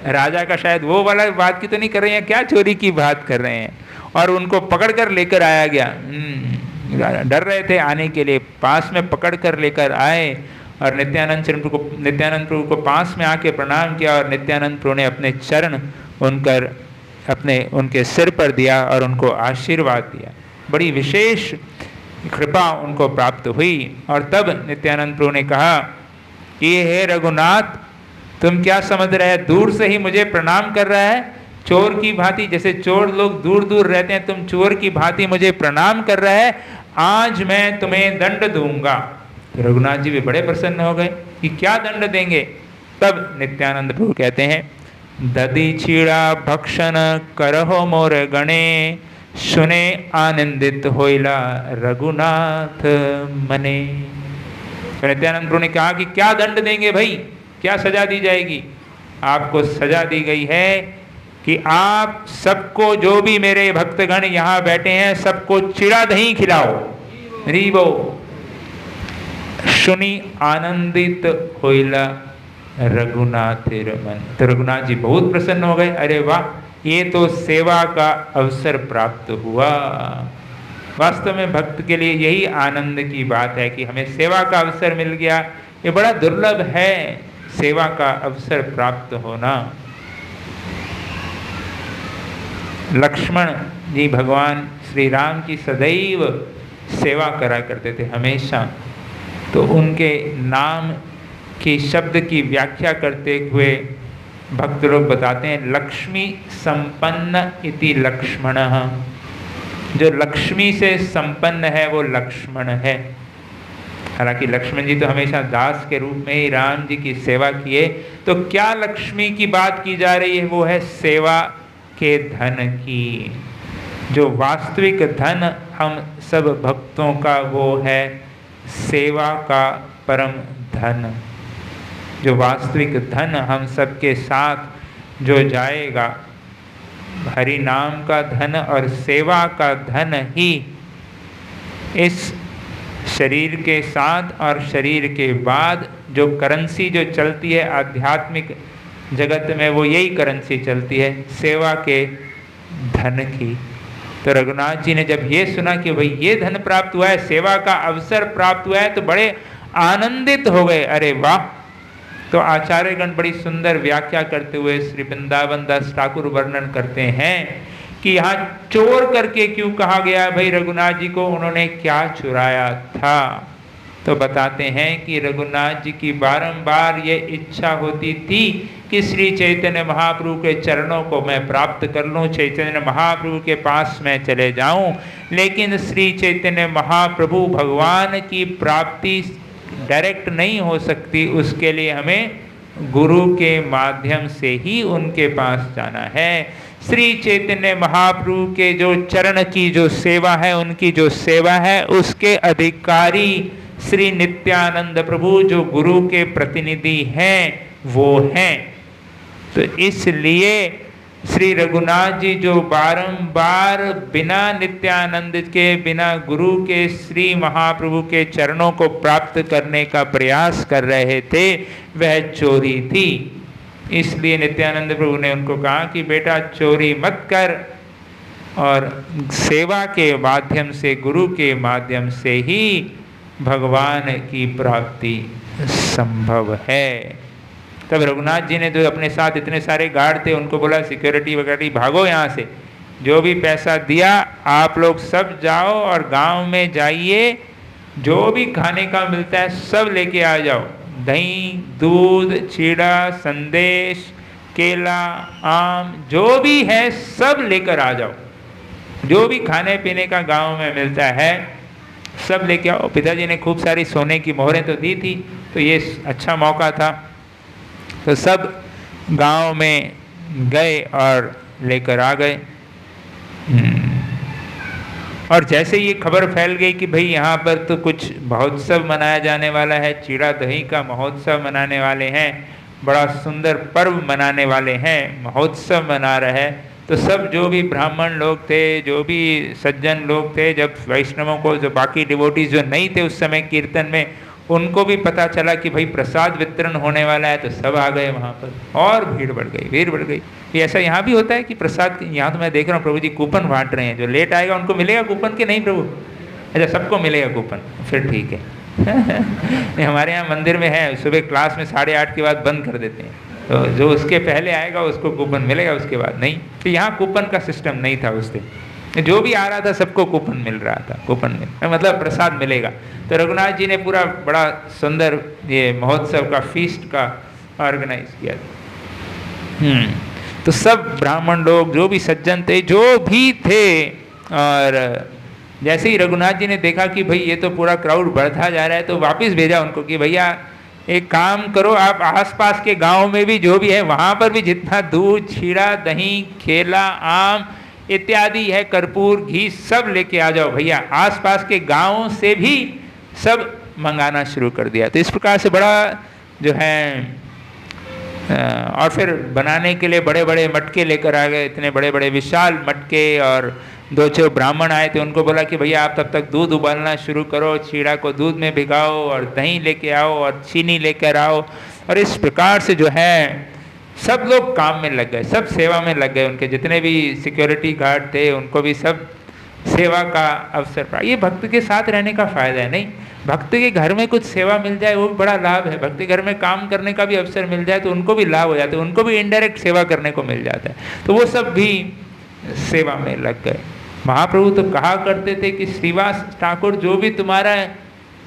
राजा का शायद वो वाला बात की तो नहीं कर रहे हैं, क्या चोरी की बात कर रहे हैं। और उनको पकड़ कर लेकर आया गया, डर रहे थे आने के लिए, पास में पकड़ कर लेकर आए। और नित्यानंद प्रभु को पास में आके प्रणाम किया, और नित्यानंद प्रभु ने अपने चरण उनके सिर पर दिया और उनको आशीर्वाद दिया। बड़ी विशेष कृपा उनको प्राप्त हुई। और तब नित्यानंद प्रभु ने कहा कि हे रघुनाथ, तुम क्या समझ रहे हैं, दूर से ही मुझे प्रणाम कर रहा है, चोर की भांति, जैसे चोर लोग दूर दूर रहते हैं, तुम चोर की भांति मुझे प्रणाम कर रहा है, आज मैं तुम्हें दंड दूंगा। तो रघुनाथ जी भी बड़े प्रसन्न हो गए कि क्या दंड देंगे। तब नित्यानंद प्रभु कहते हैं, दधि छीड़ा भक्षण करहो मोर गणे, सुने आनंदित होइला रघुनाथ मने। तो नित्यानंद प्रभु ने कहा कि क्या दंड देंगे भाई, क्या सजा दी जाएगी। आपको सजा दी गई है कि आप सबको, जो भी मेरे भक्तगण यहाँ बैठे हैं, सबको चिड़ा दही खिलाओ। रीबो सुनी आनंदित होइला रघुनाथ मन। तो रघुनाथ जी बहुत प्रसन्न हो गए, अरे वाह, ये तो सेवा का अवसर प्राप्त हुआ। वास्तव में भक्त के लिए यही आनंद की बात है कि हमें सेवा का अवसर मिल गया। ये बड़ा दुर्लभ है, सेवा का अवसर प्राप्त होना। लक्ष्मण जी भगवान श्री राम की सदैव सेवा करा करते थे हमेशा। तो उनके नाम की शब्द की व्याख्या करते हुए भक्त लोग बताते हैं, लक्ष्मी संपन्न इति लक्ष्मण। जो लक्ष्मी से संपन्न है वो लक्ष्मण है। हालांकि लक्ष्मण जी तो हमेशा दास के रूप में ही राम जी की सेवा किए। तो क्या लक्ष्मी की बात की जा रही है, वो है सेवा के धन की। जो वास्तविक धन हम सब भक्तों का वो है सेवा का परम धन। जो वास्तविक धन हम सबके साथ जो जाएगा, हरि नाम का धन और सेवा का धन ही इस शरीर के साथ और शरीर के बाद जो करेंसी जो चलती है आध्यात्मिक जगत में, वो यही करेंसी चलती है, सेवा के धन की। तो रघुनाथ जी ने जब ये सुना कि भाई ये धन प्राप्त हुआ है, सेवा का अवसर प्राप्त हुआ है, तो बड़े आनंदित हो गए। अरे वाह! तो आचार्यगण बड़ी सुंदर व्याख्या करते हुए श्री वृंदावन दास ठाकुर वर्णन करते हैं कि यहाँ चोर करके क्यों कहा गया भाई रघुनाथ जी को, उन्होंने क्या चुराया था। तो बताते हैं कि रघुनाथ जी की बारंबार ये इच्छा होती थी कि श्री चैतन्य महाप्रभु के चरणों को मैं प्राप्त कर लूँ, चैतन्य महाप्रभु के पास मैं चले जाऊं। लेकिन श्री चैतन्य महाप्रभु भगवान की प्राप्ति डायरेक्ट नहीं हो सकती, उसके लिए हमें गुरु के माध्यम से ही उनके पास जाना है। श्री चैतन्य महाप्रभु के जो चरण की जो सेवा है, उनकी जो सेवा है, उसके अधिकारी श्री नित्यानंद प्रभु जो गुरु के प्रतिनिधि हैं वो हैं। तो इसलिए श्री रघुनाथ जी जो बारंबार बिना नित्यानंद के, बिना गुरु के श्री महाप्रभु के चरणों को प्राप्त करने का प्रयास कर रहे थे, वह चोरी थी। इसलिए नित्यानंद प्रभु ने उनको कहा कि बेटा चोरी मत कर, और सेवा के माध्यम से, गुरु के माध्यम से ही भगवान की प्राप्ति संभव है। तब रघुनाथ जी ने जो अपने साथ इतने सारे गार्ड थे उनको बोला सिक्योरिटी वगैरह भागो यहाँ से, जो भी पैसा दिया आप लोग सब जाओ और गांव में जाइए, जो भी खाने का मिलता है सब लेके आ जाओ, दही, दूध, चीड़ा, संदेश, केला, आम, जो भी है सब लेकर आ जाओ, जो भी खाने पीने का गांव में मिलता है सब लेके आओ। पिताजी ने खूब सारी सोने की मोहरें तो दी थी, तो ये अच्छा मौका था। तो सब गांव में गए और लेकर आ गए। और जैसे ये खबर फैल गई कि भाई यहाँ पर तो कुछ महोत्सव मनाया जाने वाला है, चीड़ा दही का महोत्सव मनाने वाले हैं, बड़ा सुंदर पर्व मनाने वाले हैं, महोत्सव मना रहे हैं, तो सब जो भी ब्राह्मण लोग थे, जो भी सज्जन लोग थे, जब वैष्णवों को, जो बाकी डिवोटीज जो नहीं थे उस समय कीर्तन में, उनको भी पता चला कि भाई प्रसाद वितरण होने वाला है, तो सब आ गए वहाँ पर और भीड़ बढ़ गई, भीड़ बढ़ गई। ये ऐसा यहाँ भी होता है कि प्रसाद, यहाँ तो मैं देख रहा हूँ प्रभु जी कूपन बांट रहे हैं, जो लेट आएगा उनको मिलेगा कूपन के नहीं प्रभु? अच्छा, सबको मिलेगा कूपन, फिर ठीक है। हमारे यहाँ मंदिर में है, सुबह क्लास में 8:30 के बाद बंद कर देते हैं, तो जो उसके पहले आएगा उसको कूपन मिलेगा, उसके बाद नहीं। तो यहाँ कूपन का सिस्टम नहीं था उस दिन, जो भी आ रहा था सबको कूपन मिल रहा था, कूपन मिल मतलब प्रसाद मिलेगा। तो रघुनाथ जी ने पूरा बड़ा सुंदर ये महोत्सव का, फीस्ट का ऑर्गेनाइज किया था। तो सब ब्राह्मण लोग, जो भी सज्जन थे, जो भी थे, और जैसे ही रघुनाथ जी ने देखा कि भाई ये तो पूरा क्राउड बढ़ता जा रहा है, तो वापस भेजा उनको कि भैया एक काम करो, आप आसपास के गांव में भी जो भी है वहाँ पर भी जितना दूध, छीड़ा, दही, केला, आम इत्यादि है, कर्पूर, घी, सब लेके आ जाओ भैया। आसपास के गांवों से भी सब मंगाना शुरू कर दिया। तो इस प्रकार से बड़ा जो है, और फिर बनाने के लिए बड़े बड़े मटके लेकर आ गए, इतने बड़े बड़े विशाल मटके। और 2 ब्राह्मण आए थे, उनको बोला कि भैया आप तब तक दूध उबालना शुरू करो, छीड़ा को दूध में भिगाओ और दही लेके आओ और चीनी लेकर आओ। और इस प्रकार से जो है सब लोग काम में लग गए, सब सेवा में लग गए। उनके जितने भी सिक्योरिटी गार्ड थे उनको भी सब सेवा का अवसर पा। ये भक्त के साथ रहने का फायदा है। नहीं, भक्त के घर में कुछ सेवा मिल जाए वो भी बड़ा लाभ है। भक्त के घर में काम करने का भी अवसर मिल जाए तो उनको भी लाभ हो जाता है, उनको भी इनडायरेक्ट सेवा करने को मिल जाता है। तो वो सब भी सेवा में लग गए। महाप्रभु तो कहा करते थे कि श्रीवास ठाकुर जो भी तुम्हारा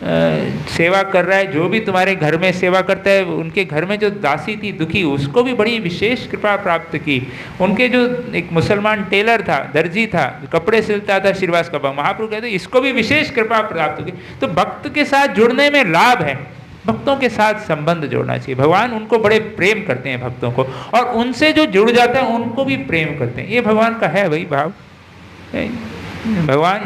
सेवा कर रहा है, जो भी तुम्हारे घर में सेवा करता है, उनके घर में जो दासी थी दुखी, उसको भी बड़ी विशेष कृपा प्राप्त की। उनके जो एक मुसलमान टेलर था, दर्जी था, कपड़े सिलता था श्रीवास का, महाप्रभु कहते इसको भी विशेष कृपा प्राप्त की। तो भक्त के साथ जुड़ने में लाभ है, भक्तों के साथ संबंध जोड़ना चाहिए। भगवान उनको बड़े प्रेम करते हैं भक्तों को, और उनसे जो जुड़ जाता है उनको भी प्रेम करते हैं। ये भगवान का है भाई भाव। भगवान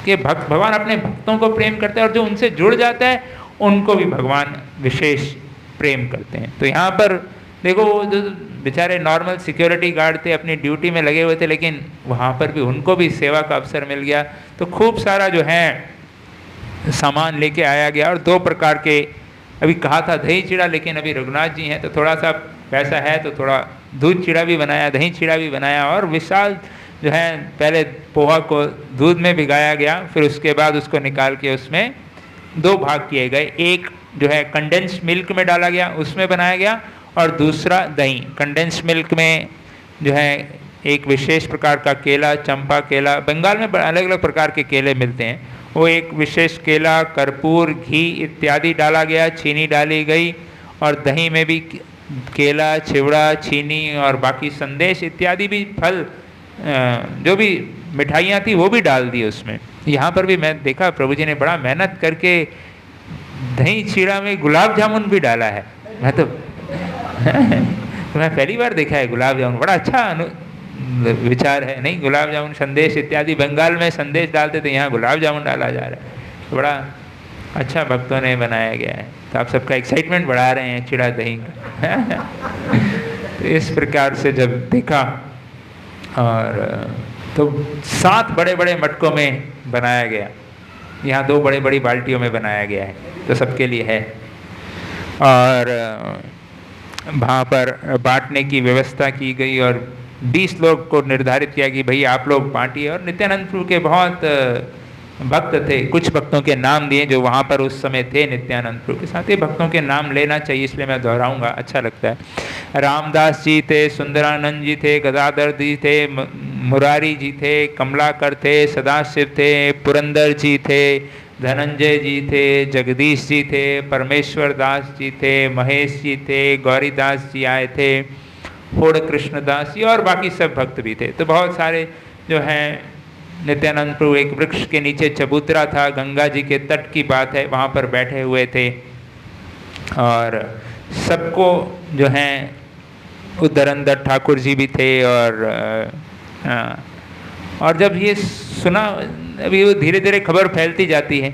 के भक्त, भगवान अपने भक्तों को प्रेम करते हैं, और जो उनसे जुड़ जाता है उनको भी भगवान विशेष प्रेम करते हैं। तो यहाँ पर देखो वो जो बेचारे नॉर्मल सिक्योरिटी गार्ड थे, अपनी ड्यूटी में लगे हुए थे, लेकिन वहाँ पर भी उनको भी सेवा का अवसर मिल गया। तो खूब सारा जो है सामान लेके आया गया, और 2 प्रकार के, अभी कहा था दही चिड़ा, लेकिन अभी रघुनाथ जी हैं तो थोड़ा सा पैसा है तो थोड़ा दूध चिड़ा भी बनाया, दही चिड़ा भी बनाया, और विशाल जो है पहले पोहा को दूध में भिगाया गया, फिर उसके बाद उसको निकाल के उसमें 2 भाग किए गए। एक जो है कंडेंस्ड मिल्क में डाला गया, उसमें बनाया गया, और दूसरा दही। कंडेंस्ड मिल्क में जो है एक विशेष प्रकार का केला, चंपा केला, बंगाल में अलग अलग प्रकार के केले मिलते हैं, वो एक विशेष केला, कर्पूर, घी इत्यादि डाला गया, चीनी डाली गई, और दही में भी केला, चिवड़ा, चीनी और बाकी संदेश इत्यादि भी फल, जो भी मिठाइयाँ थी वो भी डाल दी उसमें। यहाँ पर भी मैं देखा प्रभु जी ने बड़ा मेहनत करके दही चीड़ा में गुलाब जामुन भी डाला है। मैं तो मैं पहली बार देखा है गुलाब जामुन, बड़ा अच्छा विचार है नहीं? गुलाब जामुन, संदेश इत्यादि, बंगाल में संदेश डालते थे, यहाँ गुलाब जामुन डाला जा रहा है। तो बड़ा अच्छा भक्तों ने बनाया गया है। तो आप सबका एक्साइटमेंट बढ़ा रहे हैं चिड़ा दही का। तो इस प्रकार से जब देखा, और तो 7 बड़े बड़े मटकों में बनाया गया, यहाँ 2 बड़ी बड़ी बाल्टियों में बनाया गया है, तो सबके लिए है। और वहाँ पर बांटने की व्यवस्था की गई, और 20 लोग को निर्धारित किया कि भाई आप लोग बांटिए। और नित्यानंद प्रभु के बहुत भक्त थे, कुछ भक्तों के नाम दिए जो वहाँ पर उस समय थे नित्यानंद प्रभु के साथ। ये भक्तों के नाम लेना चाहिए, इसलिए मैं दोहराऊंगा, अच्छा लगता है। रामदास जी थे, सुंदरानंद जी थे, गदाधर जी थे, मुरारी जी थे, कमलाकर थे, सदाशिव थे, पुरंदर जी थे, धनंजय जी थे, जगदीश जी थे, परमेश्वर दास जी थे, महेश जी थे, गौरीदास जी आए थे, होड़ कृष्णदास जी, और बाकी सब भक्त भी थे। तो बहुत सारे जो हैं, नित्यानंद प्रभु एक वृक्ष के नीचे, चबूतरा था, गंगा जी के तट की बात है, वहाँ पर बैठे हुए थे, और सबको जो हैं उद्धरंदर ठाकुर जी भी थे। और जब ये सुना, अभी वो धीरे धीरे खबर फैलती जाती है,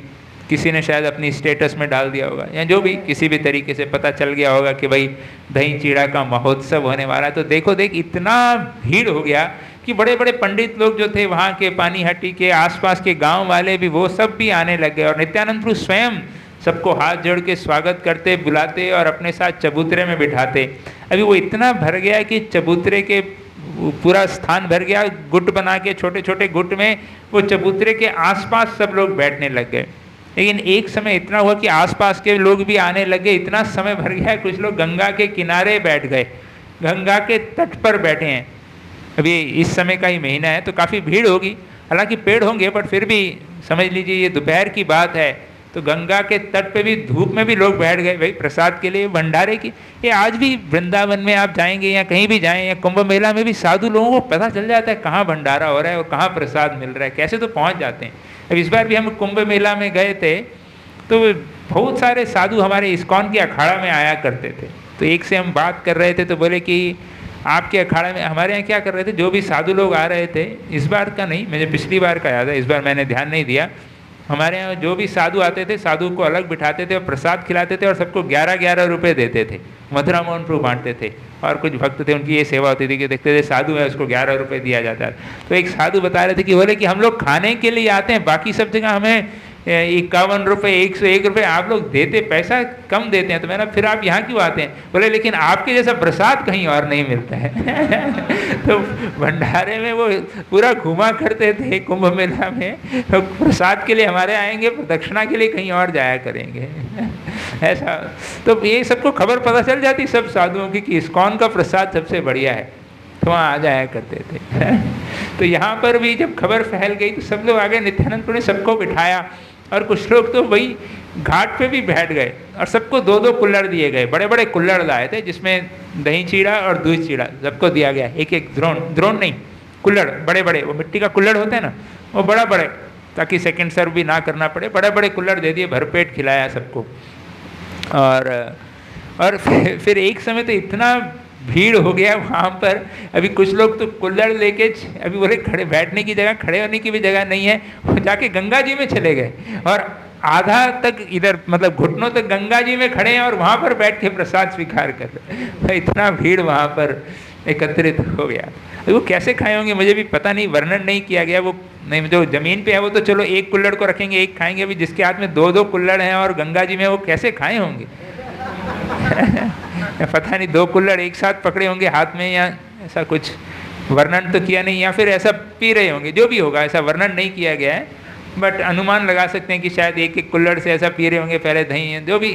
किसी ने शायद अपनी स्टेटस में डाल दिया होगा, या जो भी किसी भी तरीके से पता चल गया होगा कि भाई दही चीड़ा का महोत्सव होने वाला है। तो देखो देख इतना भीड़ हो गया कि बड़े बड़े पंडित लोग जो थे वहाँ के, पानीहट्टी के आसपास के गांव वाले भी, वो सब भी आने लग गए, और नित्यानंद प्रभु स्वयं सबको हाथ जोड़ के स्वागत करते, बुलाते और अपने साथ चबूतरे में बिठाते। अभी वो इतना भर गया कि चबूतरे के पूरा स्थान भर गया, गुट बना के छोटे छोटे गुट में वो चबूतरे के आसपास सब लोग बैठने लग गए। लेकिन एक समय इतना हुआ कि आसपास के लोग भी आने लगे, इतना समय भर गया, कुछ लोग गंगा के किनारे बैठ गए, गंगा के तट पर बैठे हैं। अभी इस समय का ही महीना है तो काफ़ी भीड़ होगी, हालांकि पेड़ होंगे, बट फिर भी समझ लीजिए ये दोपहर की बात है, तो गंगा के तट पे भी धूप में भी लोग बैठ गए भाई प्रसाद के लिए, भंडारे की। ये आज भी वृंदावन में आप जाएंगे या कहीं भी जाएं, या कुंभ मेला में भी साधु लोगों को पता चल जाता है कहाँ भंडारा हो रहा है और कहाँ प्रसाद मिल रहा है, कैसे तो पहुँच जाते हैं। अब इस बार भी हम कुंभ मेला में गए थे तो बहुत सारे साधु हमारे इस्कॉन के अखाड़ा में आया करते थे। तो एक से हम बात कर रहे थे तो बोले कि आपके अखाड़ा में, हमारे यहाँ क्या कर रहे थे, जो भी साधु लोग आ रहे थे, इस बार का नहीं, मुझे पिछली बार का याद है, इस बार मैंने ध्यान नहीं दिया, हमारे यहाँ जो भी साधु आते थे, साधु को अलग बिठाते थे और प्रसाद खिलाते थे, और सबको 11-11 रुपये देते थे, मथुरा मोहन प्रभु बांटते थे। और कुछ भक्त थे, उनकी ये सेवा होती थी कि देखते थे साधु है, उसको 11 रुपये दिया जाता है। तो एक साधु बता रहे थे कि बोले कि हम लोग खाने के लिए आते हैं, बाकी सब जगह हमें 51 रुपये, 101 रुपये आप लोग देते, पैसा कम देते हैं, तो मैंने फिर आप यहाँ क्यों आते हैं? बोले लेकिन आपके जैसा प्रसाद कहीं और नहीं मिलता है। तो भंडारे में वो पूरा घुमा करते थे कुंभ मेला में, तो प्रसाद के लिए हमारे आएंगे, प्रदक्षिणा के लिए कहीं और जाया करेंगे। ऐसा तो ये सबको खबर पता चल जाती सब साधुओं की कि इस्कॉन का प्रसाद सबसे बढ़िया है, तो वहाँ आ जाया करते थे। तो यहाँ पर भी जब खबर फैल गई तो सब लोग आ गए, नित्यानंद प्रभु ने सबको बिठाया, और कुछ लोग तो वही घाट पे भी बैठ गए, और सबको 2-2 कुल्हड़ दिए गए, बड़े बड़े कुल्हड़ लाए थे जिसमें दही चीड़ा और दूध चीड़ा सबको दिया गया, एक द्रोण नहीं, कुल्हड़ बड़े बड़े, वो मिट्टी का कुल्हड़ होता है ना, वो बड़ा बड़े, ताकि सेकंड सर्व भी ना करना पड़े, बड़े बड़े कुल्हड़ दे दिए, भरपेट खिलाया सबको। और फिर एक समय तो इतना भीड़ हो गया वहाँ पर, अभी कुछ लोग तो कुल्हड़ लेके, अभी बोले खड़े बैठने की जगह, खड़े होने की भी जगह नहीं है, वो जाके गंगा जी में चले गए, और आधा तक इधर मतलब घुटनों तक गंगा जी में खड़े हैं और वहाँ पर बैठ के प्रसाद स्वीकार कर रहे हैं। इतना भीड़ वहाँ पर एकत्रित हो गया। वो कैसे खाए होंगे मुझे भी पता नहीं, वर्णन नहीं किया गया। वो नहीं, जो जमीन पे है वो तो चलो एक कुल्हड़ को रखेंगे, एक खाएंगे। अभी जिसके हाथ में दो दो कुल्हड़ हैं और गंगा जी में, वो कैसे खाए होंगे? पता नहीं, दो कुल्हड़ एक साथ पकड़े होंगे हाथ में, या ऐसा कुछ वर्णन तो किया नहीं, या फिर ऐसा पी रहे होंगे। जो भी होगा, ऐसा वर्णन नहीं किया गया है, बट अनुमान लगा सकते हैं कि शायद एक एक कुल्हड़ से ऐसा पी रहे होंगे, पहले दही है, जो भी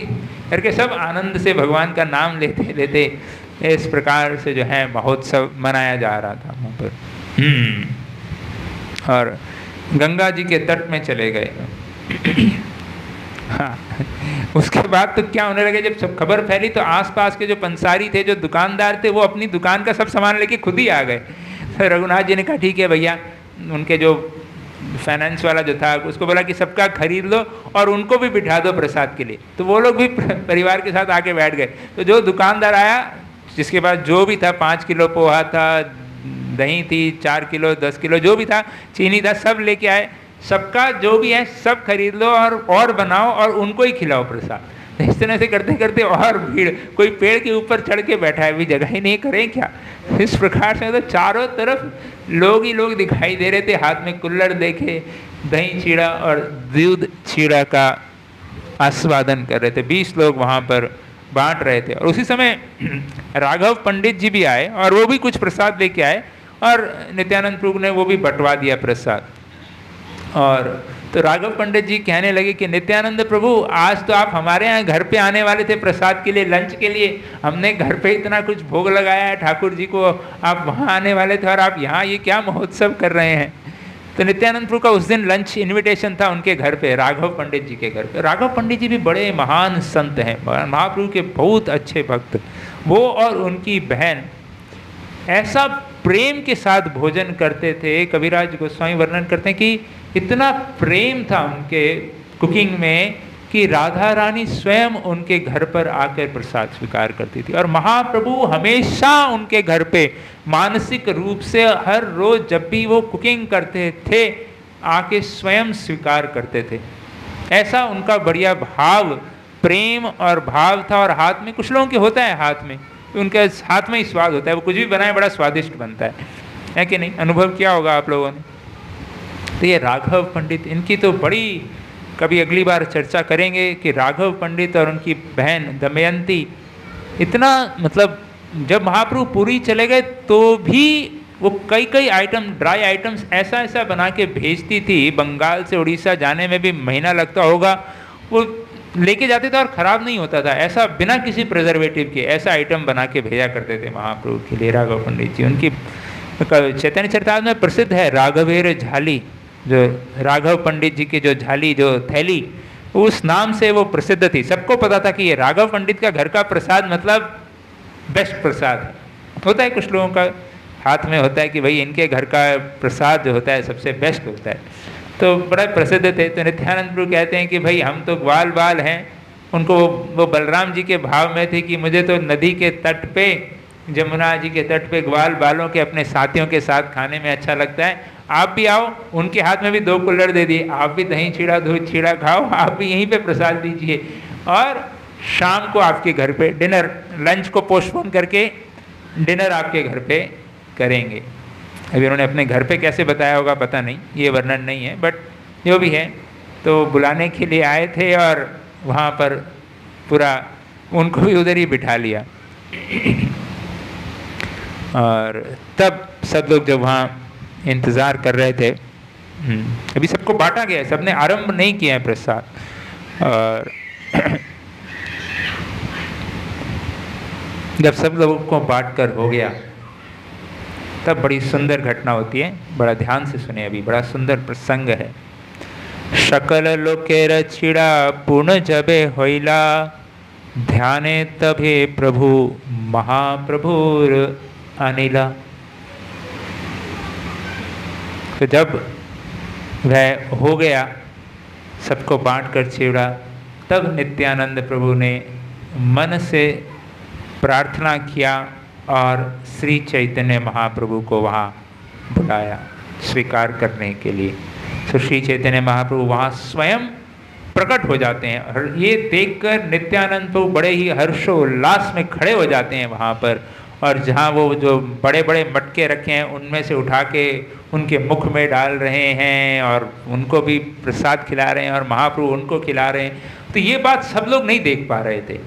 करके सब आनंद से भगवान का नाम लेते लेते इस प्रकार से जो है महोत्सव मनाया जा रहा था वहाँ पर। और गंगा जी के तट में चले गए। हाँ, उसके बाद तो क्या होने लगे, जब सब खबर फैली तो आसपास के जो पंसारी थे, जो दुकानदार थे, वो अपनी दुकान का सब सामान लेके खुद ही आ गए। तो रघुनाथ जी ने कहा ठीक है भैया, उनके जो फाइनेंस वाला जो था उसको बोला कि सबका खरीद लो और उनको भी बिठा दो प्रसाद के लिए। तो वो लोग भी परिवार के साथ आके बैठ गए। तो जो दुकानदार आया, जिसके पास जो भी था, 5 किलो पोहा था, दही थी 4 किलो 10 किलो जो भी था, चीनी था, सब लेके आए। सबका जो भी है सब खरीद लो और बनाओ और उनको ही खिलाओ प्रसाद। इस तरह से करते करते और भीड़, कोई पेड़ के ऊपर चढ़ के बैठा है, अभी जगह ही नहीं, करें क्या? इस प्रकार से तो चारों तरफ लोग ही लोग दिखाई दे रहे थे, हाथ में कुल्हड़ देखे, दही चीड़ा और दूध चीड़ा का आस्वादन कर रहे थे। 20 लोग वहाँ पर बांट रहे थे। और उसी समय राघव पंडित जी भी आए और वो भी कुछ प्रसाद लेके आए और नित्यानंद प्रभु ने वो भी बंटवा दिया प्रसाद। और तो राघव पंडित जी कहने लगे कि नित्यानंद प्रभु, आज तो आप हमारे यहाँ घर पे आने वाले थे प्रसाद के लिए, लंच के लिए। हमने घर पे इतना कुछ भोग लगाया है ठाकुर जी को, आप वहाँ आने वाले थे और आप यहाँ ये क्या महोत्सव कर रहे हैं? तो नित्यानंद प्रभु का उस दिन लंच इनविटेशन था उनके घर पे, राघव पंडित जी के घर पे। राघव पंडित जी भी बड़े महान संत हैं, महाप्रभु के बहुत अच्छे भक्त। वो और उनकी बहन ऐसा प्रेम के साथ भोजन करते थे। कविराज गोस्वामी वर्णन करते हैं कि इतना प्रेम था उनके कुकिंग में कि राधा रानी स्वयं उनके घर पर आकर प्रसाद स्वीकार करती थी। और महाप्रभु हमेशा उनके घर पे मानसिक रूप से हर रोज जब भी वो कुकिंग करते थे आके स्वयं स्वीकार करते थे। ऐसा उनका बढ़िया भाव, प्रेम और भाव था। और हाथ में, कुछ लोगों के होता है हाथ में, उनके हाथ में ही स्वाद होता है, वो कुछ भी बनाए बड़ा स्वादिष्ट बनता है कि नहीं? अनुभव किया होगा आप लोगों ने। तो ये राघव पंडित, इनकी तो बड़ी, कभी अगली बार चर्चा करेंगे कि राघव पंडित और उनकी बहन दमयंती इतना, मतलब जब महाप्रभु पुरी चले गए तो भी वो कई कई आइटम, ड्राई आइटम्स ऐसा ऐसा बना के भेजती थी। बंगाल से उड़ीसा जाने में भी महीना लगता होगा, वो लेके जाते थे और ख़राब नहीं होता था। ऐसा बिना किसी प्रिजर्वेटिव के ऐसा आइटम बना के भेजा करते थे महाप्रभु के लिए राघव पंडित जी। उनकी चैतन्य चरितामृत में प्रसिद्ध है राघवेर झाली, जो राघव पंडित जी की जो झाली, जो थैली, उस नाम से वो प्रसिद्ध थी। सबको पता था कि ये राघव पंडित का घर का प्रसाद मतलब बेस्ट प्रसाद है। होता है कुछ लोगों का हाथ में होता है कि भाई इनके घर का प्रसाद जो होता है सबसे बेस्ट होता है, तो बड़ा प्रसिद्ध थे। तो नित्यानंद प्रभु कहते हैं कि भाई हम तो ग्वाल बाल हैं। उनको वो बलराम जी के भाव में थे कि मुझे तो नदी के तट पे, जमुना जी के तट पे ग्वाल बालों के अपने साथियों के साथ खाने में अच्छा लगता है। आप भी आओ, उनके हाथ में भी 2 कुल्हड़ दे दिए, आप भी दही चीड़ा दूध चीड़ा खाओ, आप भी यहीं पे प्रसाद दीजिए। और शाम को आपके घर पे डिनर, लंच को पोस्टपोन करके डिनर आपके घर पे करेंगे। अभी उन्होंने अपने घर पे कैसे बताया होगा पता नहीं, ये वर्णन नहीं है, बट जो भी है तो बुलाने के लिए आए थे और वहाँ पर पूरा उनको भी उधर ही बिठा लिया। और तब सब लोग जब वहाँ इंतज़ार कर रहे थे, अभी सबको बांटा गया है, सबने आरंभ नहीं किया है प्रसाद। और जब सब लोगों को बांट कर हो गया तब बड़ी सुंदर घटना होती है। बड़ा ध्यान से सुने, अभी बड़ा सुंदर प्रसंग है। सकल लोकेर छिड़ा पूर्ण जबे होइला, ध्याने तभे प्रभु महाप्रभुर अनिला। तो जब वह हो गया, सबको बांट कर चिड़ा, तब नित्यानंद प्रभु ने मन से प्रार्थना किया और श्री चैतन्य महाप्रभु को वहाँ बुलाया स्वीकार करने के लिए। तो श्री चैतन्य महाप्रभु वहाँ स्वयं प्रकट हो जाते हैं। और ये देखकर नित्यानंद प्रभु बड़े ही हर्षोल्लास में खड़े हो जाते हैं वहाँ पर, और जहाँ वो जो बड़े बड़े मटके रखे हैं उनमें से उठा के उनके मुख में डाल रहे हैं और उनको भी प्रसाद खिला रहे हैं और महाप्रभु उनको खिला रहे हैं। तो ये बात सब लोग नहीं देख पा रहे थे।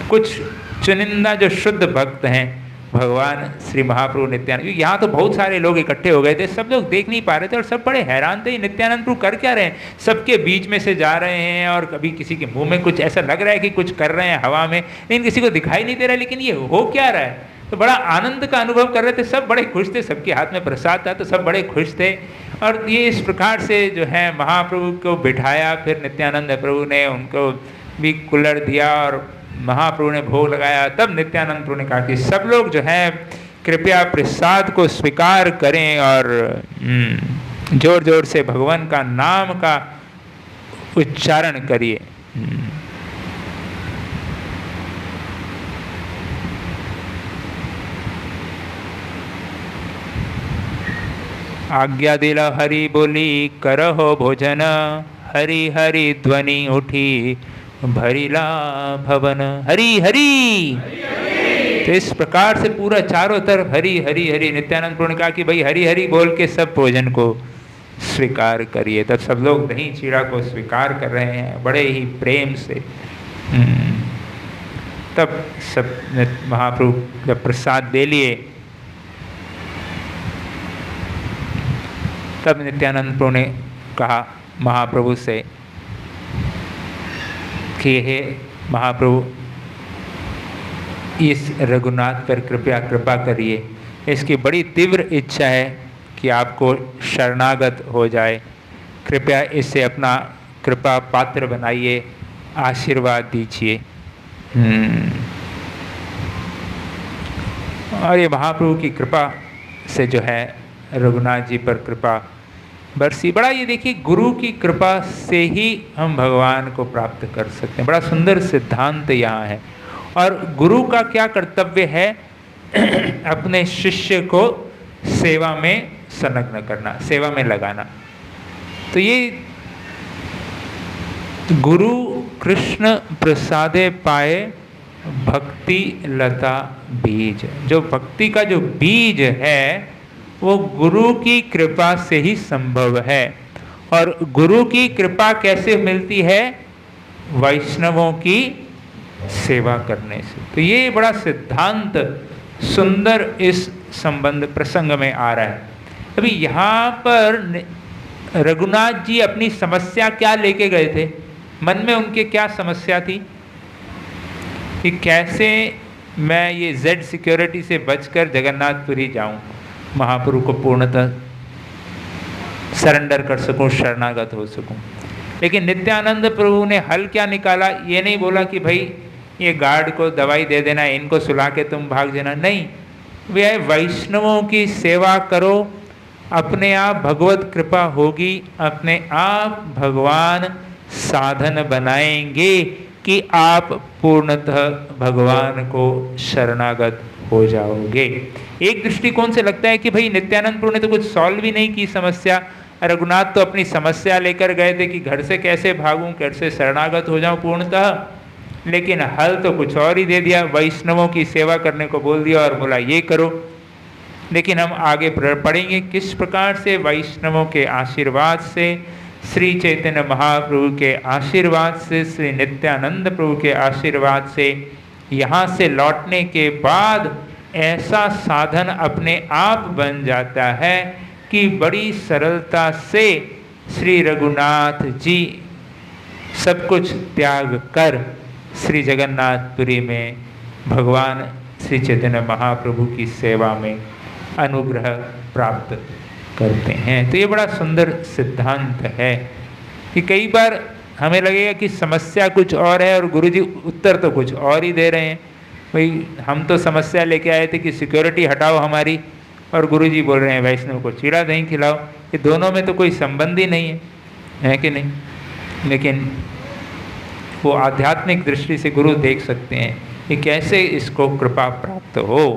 कुछ चुनिंदा जो शुद्ध भक्त हैं भगवान श्री महाप्रभु नित्यानंद, यहाँ तो बहुत सारे लोग इकट्ठे हो गए थे, सब लोग देख नहीं पा रहे थे और सब बड़े हैरान थे नित्यानंद प्रभु कर क्या रहे हैं। सबके बीच में से जा रहे हैं और कभी किसी के मुंह में कुछ ऐसा लग रहा है कि कुछ कर रहे हैं हवा में, लेकिन किसी को दिखाई नहीं दे रहा है, लेकिन ये हो क्या रहा है। तो बड़ा आनंद का अनुभव कर रहे थे, सब बड़े खुश थे, सबके हाथ में प्रसाद था तो सब बड़े खुश थे। और ये इस प्रकार से जो है महाप्रभु को बिठाया, फिर नित्यानंद प्रभु ने उनको भी कुल्हड़ दिया और महाप्रभु ने भोग लगाया। तब नित्यानंद प्रभु ने कहा कि सब लोग जो है कृपया प्रसाद को स्वीकार करें और जोर जोर से भगवान का नाम का उच्चारण करिए। आज्ञा दिला हरि बोली करहो भोजन, हरि हरि ध्वनि उठी भरिला भवन, हरि हरि। तो इस प्रकार से पूरा चारों तरफ हरि हरि हरि। नित्यानंद प्रभु ने कहा कि भाई हरि हरि बोल के सब भोजन को स्वीकार करिए। तब सब लोग दही चीड़ा को स्वीकार कर रहे हैं बड़े ही प्रेम से। तब सब महाप्रभु जब प्रसाद दे लिए, तब नित्यानंद प्रभु ने कहा महाप्रभु से कि हे महाप्रभु, इस रघुनाथ पर कृपया कृपा करिए, इसकी बड़ी तीव्र इच्छा है कि आपको शरणागत हो जाए, कृपया इससे अपना कृपा पात्र बनाइए, आशीर्वाद दीजिए। और ये महाप्रभु की कृपा से जो है रघुनाथ जी पर कृपा बरसी। बड़ा ये देखिए गुरु की कृपा से ही हम भगवान को प्राप्त कर सकते हैं। बड़ा सुंदर सिद्धांत यहाँ है। और गुरु का क्या कर्तव्य है? अपने शिष्य को सेवा में संलग्न करना, सेवा में लगाना। तो ये गुरु कृष्ण प्रसादे पाए भक्ति लता बीज, जो भक्ति का जो बीज है वो गुरु की कृपा से ही संभव है। और गुरु की कृपा कैसे मिलती है? वैष्णवों की सेवा करने से। तो ये बड़ा सिद्धांत सुंदर इस संबंध प्रसंग में आ रहा है। अभी यहाँ पर रघुनाथ जी अपनी समस्या क्या लेके गए थे? मन में उनके क्या समस्या थी कि कैसे मैं ये जेड सिक्योरिटी से बचकर जगन्नाथपुरी जाऊं, महाप्रभु को पूर्णतः सरेंडर कर सकूं, शरणागत हो सकूं। लेकिन नित्यानंद प्रभु ने हल क्या निकाला? ये नहीं बोला कि भाई ये गार्ड को दवाई दे देना, इनको सुला के तुम भाग जाना। नहीं, वे वैष्णवों की सेवा करो, अपने आप भगवत कृपा होगी, अपने आप भगवान साधन बनाएंगे कि आप पूर्णतः भगवान को शरणागत हो जाओगे। एक दृष्टिकोण से लगता है कि भाई नित्यानंद प्रभु ने तो कुछ सॉल्व ही नहीं की समस्या। रघुनाथ तो अपनी समस्या लेकर गए थे कि घर से कैसे भागूं, कैसे शरणागत हो जाऊं पूर्णतः, लेकिन हल तो कुछ और ही दे दिया, वैष्णवों की सेवा करने को बोल दिया और बोला ये करो। लेकिन हम आगे पढ़ेंगे किस प्रकार से वैष्णवों के आशीर्वाद से, श्री चैतन्य महाप्रभु के आशीर्वाद से, श्री नित्यानंद प्रभु के आशीर्वाद से यहाँ से लौटने के बाद ऐसा साधन अपने आप बन जाता है कि बड़ी सरलता से श्री रघुनाथ जी सब कुछ त्याग कर श्री जगन्नाथपुरी में भगवान श्री चैतन्य महाप्रभु की सेवा में अनुग्रह प्राप्त करते हैं। तो ये बड़ा सुंदर सिद्धांत है कि कई बार हमें लगेगा कि समस्या कुछ और है और गुरुजी उत्तर तो कुछ और ही दे रहे हैं। भाई हम तो समस्या लेके आए थे कि सिक्योरिटी हटाओ हमारी, और गुरुजी बोल रहे हैं वैष्णव को चीड़ा दही खिलाओ। ये दोनों में तो कोई संबंध ही नहीं है कि नहीं? लेकिन वो आध्यात्मिक दृष्टि से गुरु देख सकते हैं कि कैसे इसको कृपा प्राप्त हो।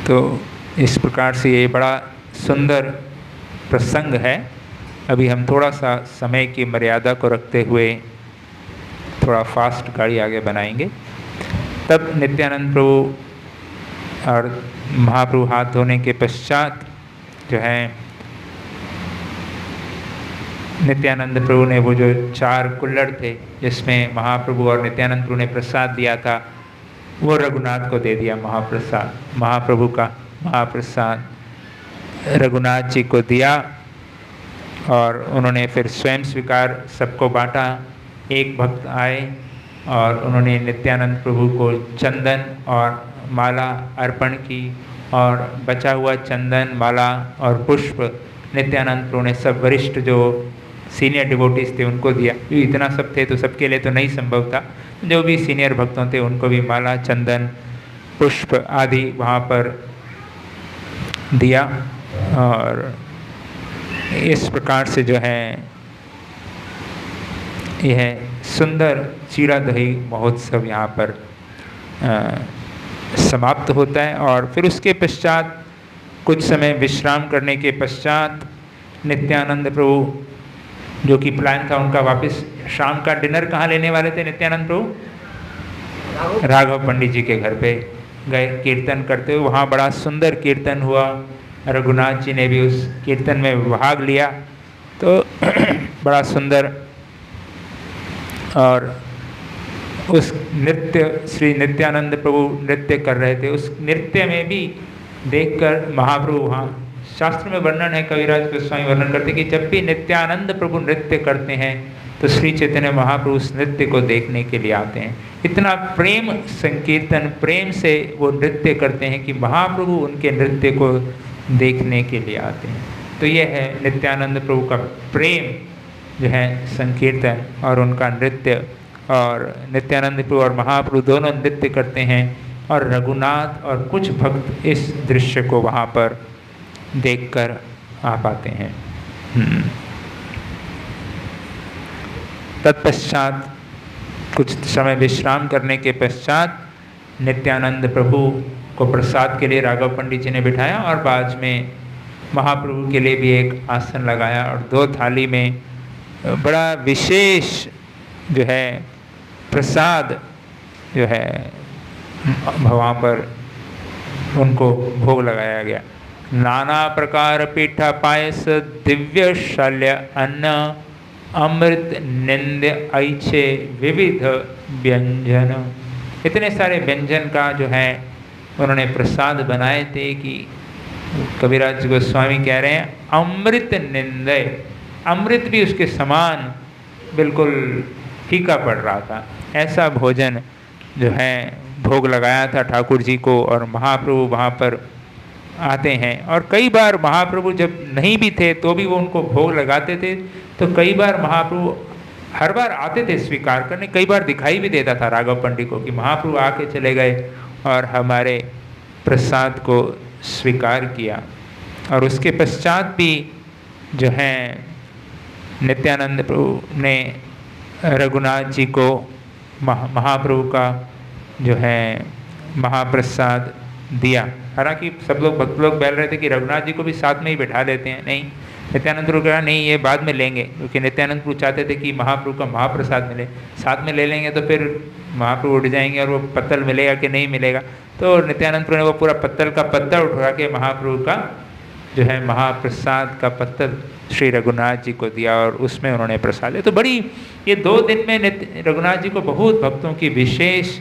तो इस प्रकार से ये बड़ा सुंदर प्रसंग है। अभी हम थोड़ा सा समय की मर्यादा को रखते हुए थोड़ा फास्ट गाड़ी आगे बनाएंगे। तब नित्यानंद प्रभु और महाप्रभु हाथ धोने के पश्चात जो है नित्यानंद प्रभु ने वो जो 4 कुल्हड़ थे जिसमें महाप्रभु और नित्यानंद प्रभु ने प्रसाद दिया था, वो रघुनाथ को दे दिया। महाप्रसाद, महाप्रभु का महाप्रसाद रघुनाथ जी को दिया और उन्होंने फिर स्वयं स्वीकार सबको बांटा। एक भक्त आए और उन्होंने नित्यानंद प्रभु को चंदन और माला अर्पण की और बचा हुआ चंदन, माला और पुष्प नित्यानंद प्रभु ने सब वरिष्ठ जो सीनियर डिवोटीज थे उनको दिया। इतना सब थे तो सबके लिए तो नहीं संभव था, जो भी सीनियर भक्तों थे उनको भी माला, चंदन, पुष्प आदि वहाँ पर दिया। और इस प्रकार से जो है यह सुंदर चीड़ा दही महोत्सव यहाँ पर समाप्त होता है। और फिर उसके पश्चात कुछ समय विश्राम करने के पश्चात नित्यानंद प्रभु, जो कि प्लान था उनका, वापस शाम का डिनर कहाँ लेने वाले थे नित्यानंद प्रभु? राघव पंडित जी के घर पे गए कीर्तन करते हुए। वहाँ बड़ा सुंदर कीर्तन हुआ, रघुनाथ जी ने भी उस कीर्तन में भाग लिया। तो बड़ा सुंदर, और उस नृत्य श्री नित्यानंद प्रभु नृत्य कर रहे थे। उस नृत्य में भी देखकर महाप्रभु, वहाँ शास्त्र में वर्णन है, कविराज गोस्वामी वर्णन करते कि जब भी नित्यानंद प्रभु नृत्य करते हैं तो श्री चैतन्य महाप्रभु उस नृत्य को देखने के लिए आते हैं। इतना प्रेम संकीर्तन, प्रेम से वो नृत्य करते हैं कि महाप्रभु उनके नृत्य को देखने के लिए आते हैं। तो ये है नित्यानंद प्रभु का प्रेम जो है संकीर्तन और उनका नृत्य। और नित्यानंद प्रभु और महाप्रभु दोनों नृत्य करते हैं और रघुनाथ और कुछ भक्त इस दृश्य को वहाँ पर देखकर आ पाते हैं। तत्पश्चात कुछ समय विश्राम करने के पश्चात नित्यानंद प्रभु को प्रसाद के लिए राघव पंडित जी ने बिठाया और बाद में महाप्रभु के लिए भी एक आसन लगाया और 2 थाली में बड़ा विशेष जो है प्रसाद जो है वहाँ पर उनको भोग लगाया गया। नाना प्रकार पीठा पायस, दिव्य शल्य अन्न, अमृत निंद ऐच्छे विविध व्यंजन। इतने सारे व्यंजन का जो है उन्होंने प्रसाद बनाए थे कि कविराज गोस्वामी कह रहे हैं अमृत निंदय, अमृत भी उसके समान बिल्कुल फीका पड़ रहा था। ऐसा भोजन जो है भोग लगाया था ठाकुर जी को। और महाप्रभु वहाँ पर आते हैं और कई बार महाप्रभु जब नहीं भी थे तो भी वो उनको भोग लगाते थे। तो कई बार महाप्रभु हर बार आते थे स्वीकार करने, कई बार दिखाई भी देता था राघव पंडित को कि महाप्रभु आके चले गए और हमारे प्रसाद को स्वीकार किया। और उसके पश्चात भी जो है नित्यानंद प्रभु ने रघुनाथ जी को महाप्रभु का जो है महाप्रसाद दिया। हालांकि सब लोग भक्त लोग बोल रहे थे कि रघुनाथ जी को भी साथ में ही बैठा देते हैं, नहीं, नित्यानंद प्रभु कहा नहीं, ये बाद में लेंगे, क्योंकि नित्यानंद प्रभु चाहते थे कि महाप्रभु का महाप्रसाद मिले। साथ में ले लेंगे तो फिर महाप्रभु उठ जाएंगे और वो पत्तल मिलेगा कि नहीं मिलेगा। तो नित्यानंद प्रभु ने वो पूरा पत्तल का पत्तल उठा के महाप्रभु का जो है महाप्रसाद का पत्तल श्री रघुनाथ जी को दिया और उसमें उन्होंने प्रसाद दिया। तो बड़ी ये 2 दिन में रघुनाथ जी को बहुत भक्तों की विशेष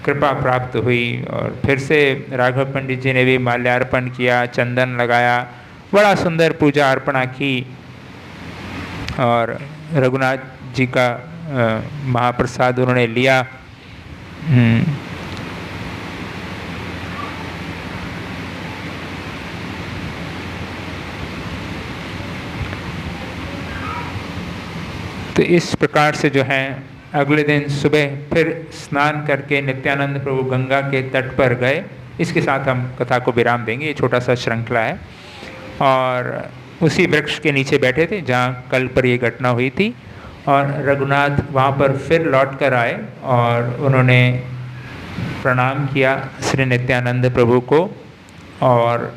कृपा प्राप्त हुई। और फिर से राघव पंडित जी ने भी माल्यार्पण किया, चंदन लगाया, बड़ा सुंदर पूजा अर्पणा की और रघुनाथ जी का महाप्रसाद उन्होंने लिया। तो इस प्रकार से जो है अगले दिन सुबह फिर स्नान करके नित्यानंद प्रभु गंगा के तट पर गए। इसके साथ हम कथा को विराम देंगे, ये छोटा सा श्रृंखला है। और उसी वृक्ष के नीचे बैठे थे जहाँ कल पर ये घटना हुई थी। और रघुनाथ वहाँ पर फिर लौट कर आए और उन्होंने प्रणाम किया श्री नित्यानंद प्रभु को और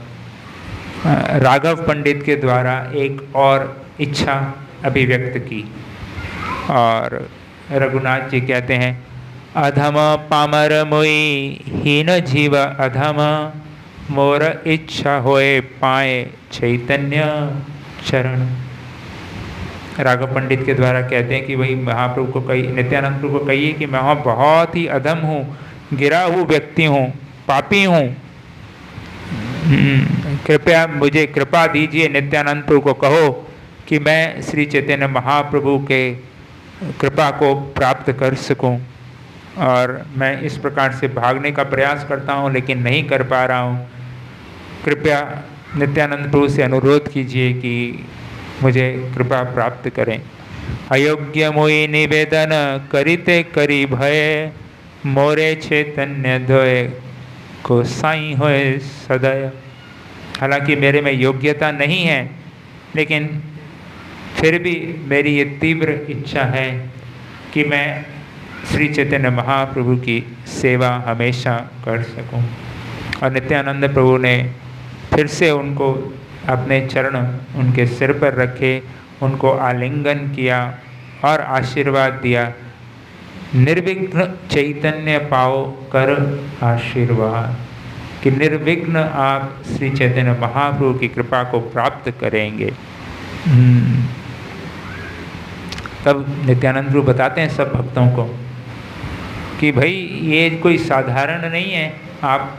राघव पंडित के द्वारा एक और इच्छा अभिव्यक्त की। और रघुनाथ जी कहते हैं, अधम पामर मोई हीन जीव अधम, मोर इच्छा होए पाए चैतन्य चरण। राघव पंडित के द्वारा कहते हैं कि वही महाप्रभु को कही, नित्यानंद प्रभु को कहिए कि मैं बहुत ही अधम हूँ, गिरा हुआ व्यक्ति हूँ, पापी हूँ, कृपया मुझे कृपा दीजिए। नित्यानंद प्रभु को कहो कि मैं श्री चैतन्य महाप्रभु के कृपा को प्राप्त कर सकूं। और मैं इस प्रकार से भागने का प्रयास करता हूं लेकिन नहीं कर पा रहा हूं। कृपया नित्यानंद प्रभु से अनुरोध कीजिए कि मुझे कृपा प्राप्त करें। अयोग्य मोई निवेदन करिते करी भय, मोरे चैतन्य धोए को साई होए सदय। हालांकि मेरे में योग्यता नहीं है, लेकिन फिर भी मेरी ये तीव्र इच्छा है कि मैं श्री चैतन्य महाप्रभु की सेवा हमेशा कर सकूं। और नित्यानंद प्रभु ने फिर से उनको अपने चरण उनके सिर पर रखे, उनको आलिंगन किया और आशीर्वाद दिया, निर्विघ्न चैतन्य पाओ कर आशीर्वाद, कि निर्विघ्न आप श्री चैतन्य महाप्रभु की कृपा को प्राप्त करेंगे। तब नित्यानंद प्रभु बताते हैं सब भक्तों को कि भाई ये कोई साधारण नहीं है। आप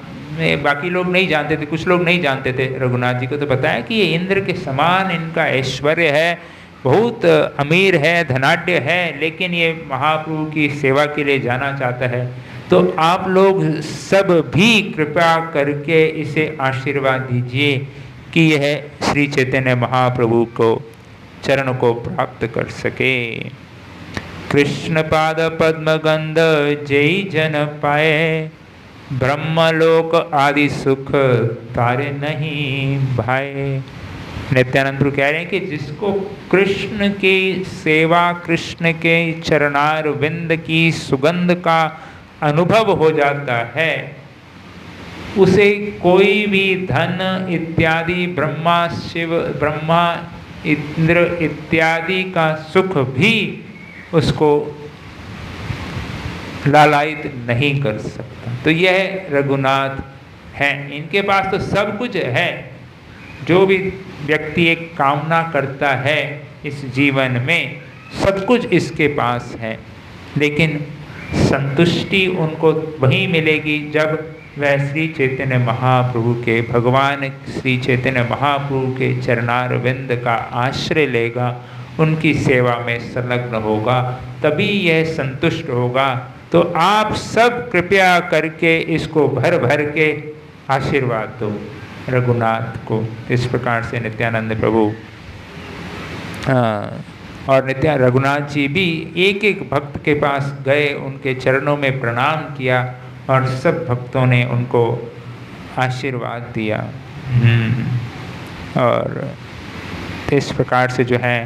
बाकी लोग नहीं जानते थे, कुछ लोग नहीं जानते थे, रघुनाथ जी को तो बताया कि ये इंद्र के समान इनका ऐश्वर्य है, बहुत अमीर है, धनाढ्य है, लेकिन ये महाप्रभु की सेवा के लिए जाना चाहता है। तो आप लोग सब भी कृपा करके इसे आशीर्वाद दीजिए कि यह श्री चैतन्य महाप्रभु को चरण को प्राप्त कर सके। कृष्ण पाद पद्म गंध जय जन पाए, ब्रह्मलोक आदि सुख तारे नहीं भाए। नित्यानंद प्रभु कह रहे हैं कि जिसको कृष्ण की सेवा, कृष्ण के चरणार विंद की सुगंध का अनुभव हो जाता है, उसे कोई भी धन इत्यादि, ब्रह्मा शिव, ब्रह्मा इंद्र इत्यादि का सुख भी उसको लालायित नहीं कर सकता। तो यह रघुनाथ हैं, इनके पास तो सब कुछ है। जो भी व्यक्ति एक कामना करता है इस जीवन में, सब कुछ इसके पास है, लेकिन संतुष्टि उनको वहीं मिलेगी जब वह श्री चैतन्य महाप्रभु के, भगवान श्री चैतन्य महाप्रभु के चरणार विंद का आश्रय लेगा, उनकी सेवा में संलग्न होगा, तभी यह संतुष्ट होगा। तो आप सब कृपया करके इसको भर भर के आशीर्वाद दो रघुनाथ को। इस प्रकार से नित्यानंद प्रभु और रघुनाथ जी भी एक एक भक्त के पास गए, उनके चरणों में प्रणाम किया और सब भक्तों ने उनको आशीर्वाद दिया। और इस प्रकार से जो है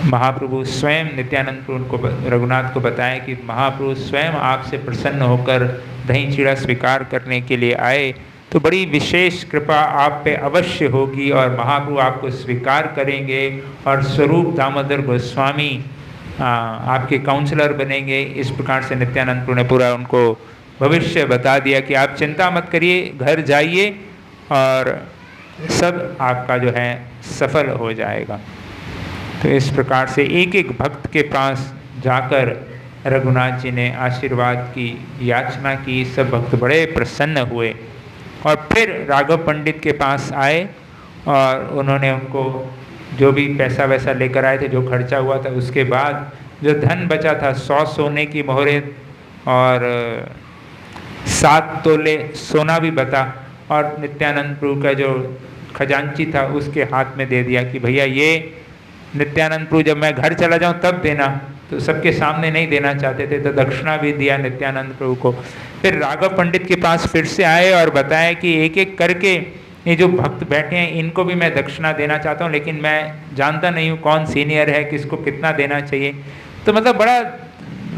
महाप्रभु स्वयं, नित्यानंद प्रभु उनको, रघुनाथ को बताया कि महाप्रभु स्वयं आपसे प्रसन्न होकर दही चीड़ा स्वीकार करने के लिए आए, तो बड़ी विशेष कृपा आप पे अवश्य होगी और महाप्रभु आपको स्वीकार करेंगे और स्वरूप दामोदर गोस्वामी आपके काउंसलर बनेंगे। इस प्रकार से नित्यानंद प्रभु ने पूरा उनको भविष्य बता दिया कि आप चिंता मत करिए, घर जाइए और सब आपका जो है सफल हो जाएगा। तो इस प्रकार से एक एक भक्त के पास जाकर रघुनाथ जी ने आशीर्वाद की याचना की। सब भक्त बड़े प्रसन्न हुए और फिर राघव पंडित के पास आए और उन्होंने उनको जो भी पैसा वैसा लेकर आए थे, जो खर्चा हुआ था, उसके बाद जो धन बचा था 100 सोने की मोहरें और 7 तोले सोना भी बता, और नित्यानंद प्रभु का जो खजांची था उसके हाथ में दे दिया कि भैया ये नित्यानंद प्रभु जब मैं घर चला जाऊं तब देना। तो सबके सामने नहीं देना चाहते थे, तो दक्षिणा भी दिया नित्यानंद प्रभु को। फिर राघव पंडित के पास फिर से आए और बताया कि एक एक करके ये जो भक्त बैठे हैं इनको भी मैं दक्षिणा देना चाहता हूँ, लेकिन मैं जानता नहीं हूँ कौन सीनियर है, किसको कितना देना चाहिए। तो मतलब बड़ा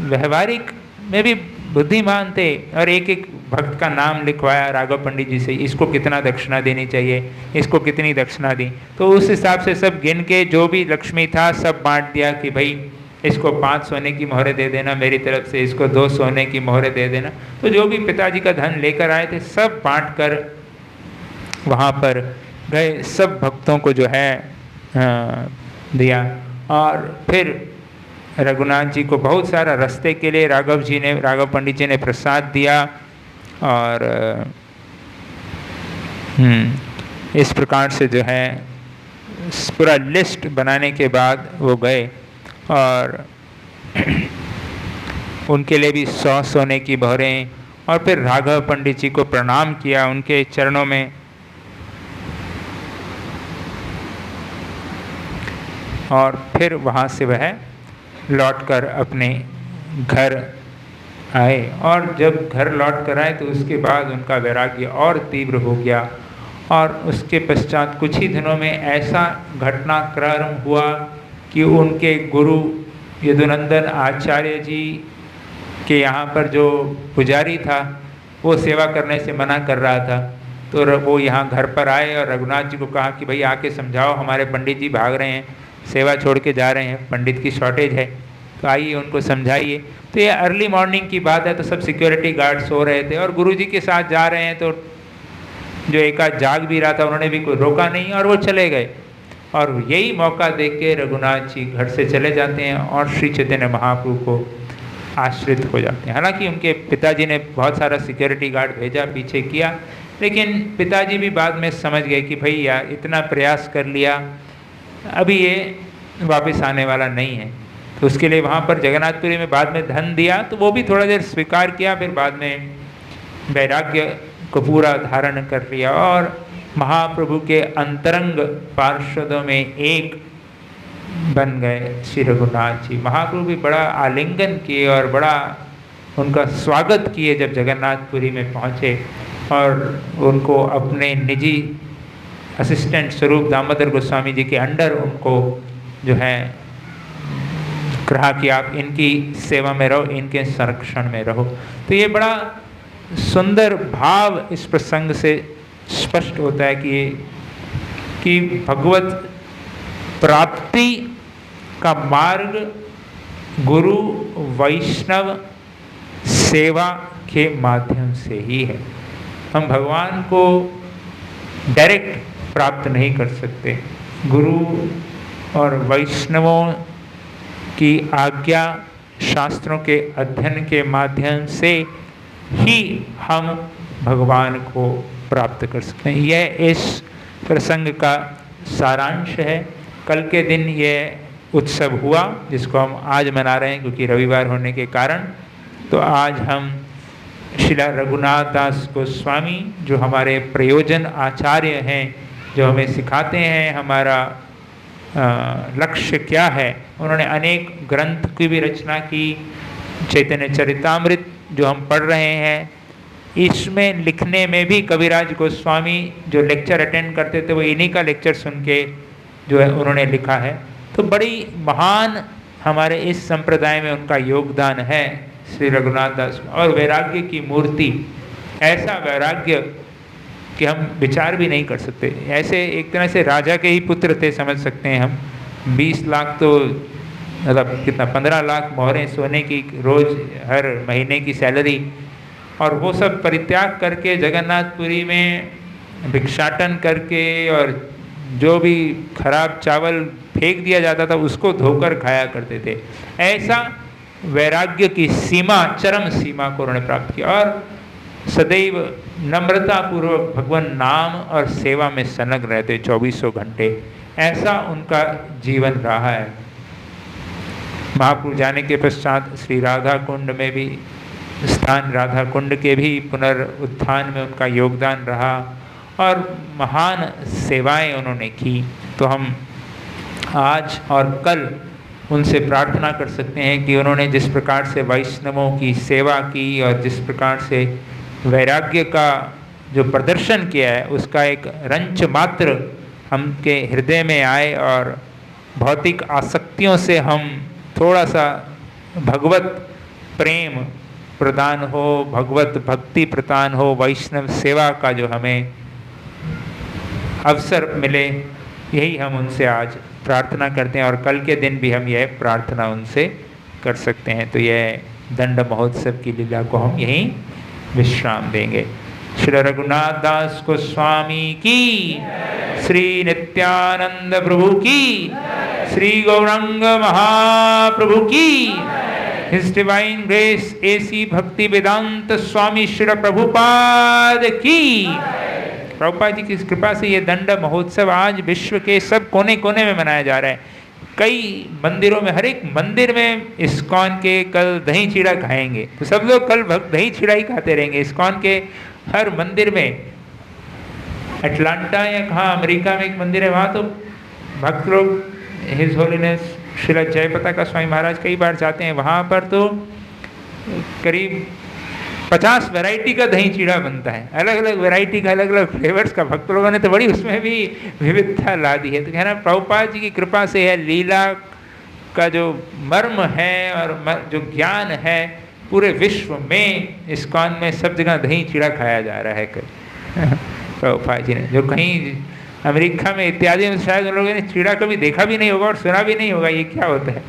व्यवहारिक में भी बुद्धिमान थे, और एक एक भक्त का नाम लिखवाया राघव पंडित जी से, इसको कितना दक्षिणा देनी चाहिए, इसको कितनी दक्षिणा दी। तो उस हिसाब से सब गिन के जो भी लक्ष्मी था सब बांट दिया कि भाई इसको 5 सोने की मोहरें दे देना मेरी तरफ से, इसको 2 सोने की मोहरें दे देना। तो जो भी पिताजी का धन लेकर आए थे सब बांट कर वहाँ पर गए, सब भक्तों को जो है दिया। और फिर रघुनाथ जी को बहुत सारा रास्ते के लिए राघव पंडित जी ने प्रसाद दिया। और इस प्रकार से जो है पूरा लिस्ट बनाने के बाद वो गए और उनके लिए भी 100 सोने की मोहरें, और फिर राघव पंडित जी को प्रणाम किया उनके चरणों में। और फिर वहाँ से वह लौटकर अपने घर आए। और जब घर लौट कर आए तो उसके बाद उनका वैराग्य और तीव्र हो गया। और उसके पश्चात कुछ ही दिनों में ऐसा घटनाक्रम हुआ कि उनके गुरु यदुनंदन आचार्य जी के यहाँ पर जो पुजारी था वो सेवा करने से मना कर रहा था। तो वो यहाँ घर पर आए और रघुनाथ जी को कहा कि भाई आके समझाओ, हमारे पंडित जी भाग रहे हैं, सेवा छोड़ के जा रहे हैं, पंडित की शॉर्टेज है, तो आइए उनको समझाइए। तो ये अर्ली मॉर्निंग की बात है, तो सब सिक्योरिटी गार्ड सो रहे थे और गुरुजी के साथ जा रहे हैं। तो जो एक आध जाग भी रहा था, उन्होंने भी कोई रोका नहीं और वो चले गए। और यही मौका देख के रघुनाथ जी घर से चले जाते हैं और श्री चैतन्य महाप्रभु को आश्रित हो जाते हैं। हालांकि उनके पिताजी ने बहुत सारा सिक्योरिटी गार्ड भेजा, पीछे किया, लेकिन पिताजी भी बाद में समझ गए कि भाई यार इतना प्रयास कर लिया, अभी ये वापस आने वाला नहीं है। तो उसके लिए वहाँ पर जगन्नाथपुरी में बाद में धन दिया, तो वो भी थोड़ा देर स्वीकार किया, फिर बाद में वैराग्य को पूरा धारण कर लिया और महाप्रभु के अंतरंग पार्षदों में एक बन गए श्री रघुनाथ जी। महाप्रभु भी बड़ा आलिंगन किए और बड़ा उनका स्वागत किए जब जगन्नाथपुरी में पहुँचे, और उनको अपने निजी असिस्टेंट स्वरूप दामोदर गोस्वामी जी के अंडर उनको जो है कहा कि आप इनकी सेवा में रहो, इनके संरक्षण में रहो। तो ये बड़ा सुंदर भाव इस प्रसंग से स्पष्ट होता है कि भगवत प्राप्ति का मार्ग गुरु वैष्णव सेवा के माध्यम से ही है। हम भगवान को डायरेक्ट प्राप्त नहीं कर सकते। गुरु और वैष्णवों की आज्ञा, शास्त्रों के अध्ययन के माध्यम से ही हम भगवान को प्राप्त कर सकते हैं। यह इस प्रसंग का सारांश है। कल के दिन यह उत्सव हुआ जिसको हम आज मना रहे हैं क्योंकि रविवार होने के कारण। तो आज हम श्रीला रघुनाथ दास गोस्वामी जो हमारे प्रयोजन आचार्य हैं, जो हमें सिखाते हैं हमारा लक्ष्य क्या है, उन्होंने अनेक ग्रंथ की भी रचना की। चैतन्य चरितामृत जो हम पढ़ रहे हैं, इसमें लिखने में भी कविराज गोस्वामी जो लेक्चर अटेंड करते थे वो इन्हीं का लेक्चर सुन के जो है उन्होंने लिखा है। तो बड़ी महान हमारे इस संप्रदाय में उनका योगदान है श्री रघुनाथ दास। और वैराग्य की मूर्ति, ऐसा वैराग्य कि हम विचार भी नहीं कर सकते। ऐसे एक तरह से राजा के ही पुत्र थे समझ सकते हैं हम। 20 लाख तो मतलब कितना 15 लाख मोहरें सोने की रोज हर महीने की सैलरी, और वो सब परित्याग करके जगन्नाथपुरी में भिक्षाटन करके और जो भी खराब चावल फेंक दिया जाता था उसको धोकर खाया करते थे। ऐसा वैराग्य की सीमा, चरम सीमा को उन्होंने प्राप्त किया और सदैव नम्रता पूर्वक भगवान नाम और सेवा में संलग्न रहते 2400 घंटे। ऐसा उनका जीवन रहा है। महाप्रभु जाने के पश्चात श्री राधा कुंड में भी स्थान, राधा कुंड के भी पुनरुत्थान में उनका योगदान रहा और महान सेवाएं उन्होंने की। तो हम आज और कल उनसे प्रार्थना कर सकते हैं कि उन्होंने जिस प्रकार से वैष्णवों की सेवा की और जिस प्रकार से वैराग्य का जो प्रदर्शन किया है उसका एक रंच मात्र हमके हृदय में आए और भौतिक आसक्तियों से हम थोड़ा सा भगवत प्रेम प्रदान हो, भगवत भक्ति प्रदान हो, वैष्णव सेवा का जो हमें अवसर मिले, यही हम उनसे आज प्रार्थना करते हैं और कल के दिन भी हम यह प्रार्थना उनसे कर सकते हैं। तो यह दंड महोत्सव की लीला को हम यहीं विश्राम देंगे। श्री रघुनाथ दास गोस्वामी की, श्री नित्यानंद प्रभु की, श्री गौरांग महाप्रभु की, हिज डिवाइन ग्रेस एसी भक्ति वेदांत स्वामी श्री प्रभुपाद की। प्रभुपाद जी की कृपा से ये दंड महोत्सव आज विश्व के सब कोने कोने में मनाया जा रहा है। कई मंदिरों में, हर एक मंदिर में इस्कॉन के कल दही चीड़ा खाएंगे, तो सब लोग कल दही चीड़ा ही खाते रहेंगे। इस्कॉन के हर मंदिर में, अटलांटा या कहाँ अमेरिका में एक मंदिर है, वहाँ तो भक्त लोग हिज होलीनेस श्रील जयपताका स्वामी महाराज कई बार जाते हैं। वहाँ पर तो करीब 50 वैरायटी का दही चीड़ा बनता है, अलग अलग वैरायटी का, अलग अलग फ्लेवर्स का। भक्त लोगों ने तो बड़ी उसमें भी विविधता ला दी है। तो कहना प्रभुपाद जी की कृपा से है, लीला का जो मर्म है और जो ज्ञान है पूरे विश्व में, इस्कॉन में सब जगह दही चीड़ा खाया जा रहा है प्रभुपाद जी ने। जो कहीं अमेरिका में इत्यादि में शायद उन लोगों ने चीड़ा कभी देखा भी नहीं होगा और सुना भी नहीं होगा ये क्या होता है।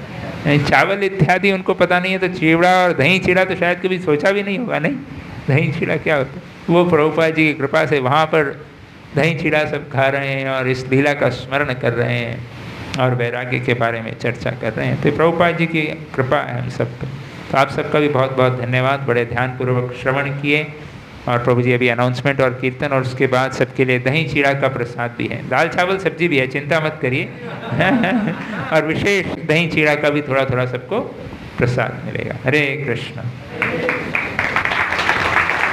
चावल इत्यादि उनको पता नहीं है, तो चीड़ा और दही चीड़ा तो शायद कभी सोचा भी नहीं होगा, नहीं दही चीड़ा क्या होता है। वो प्रभुपाद जी की कृपा से वहाँ पर दही चीड़ा सब खा रहे हैं और इस लीला का स्मरण कर रहे हैं और वैराग्य के बारे में चर्चा कर रहे हैं। तो प्रभुपाद जी की कृपा है हम सब पर। तो आप सबका भी बहुत बहुत धन्यवाद, बड़े ध्यानपूर्वक श्रवण किए। और प्रभु जी अभी अनाउंसमेंट और कीर्तन और उसके बाद सबके लिए दही चीड़ा का प्रसाद भी है, दाल चावल सब्जी भी है, चिंता मत करिए और विशेष दही चीड़ा का भी थोड़ा थोड़ा सबको प्रसाद मिलेगा। हरे कृष्ण।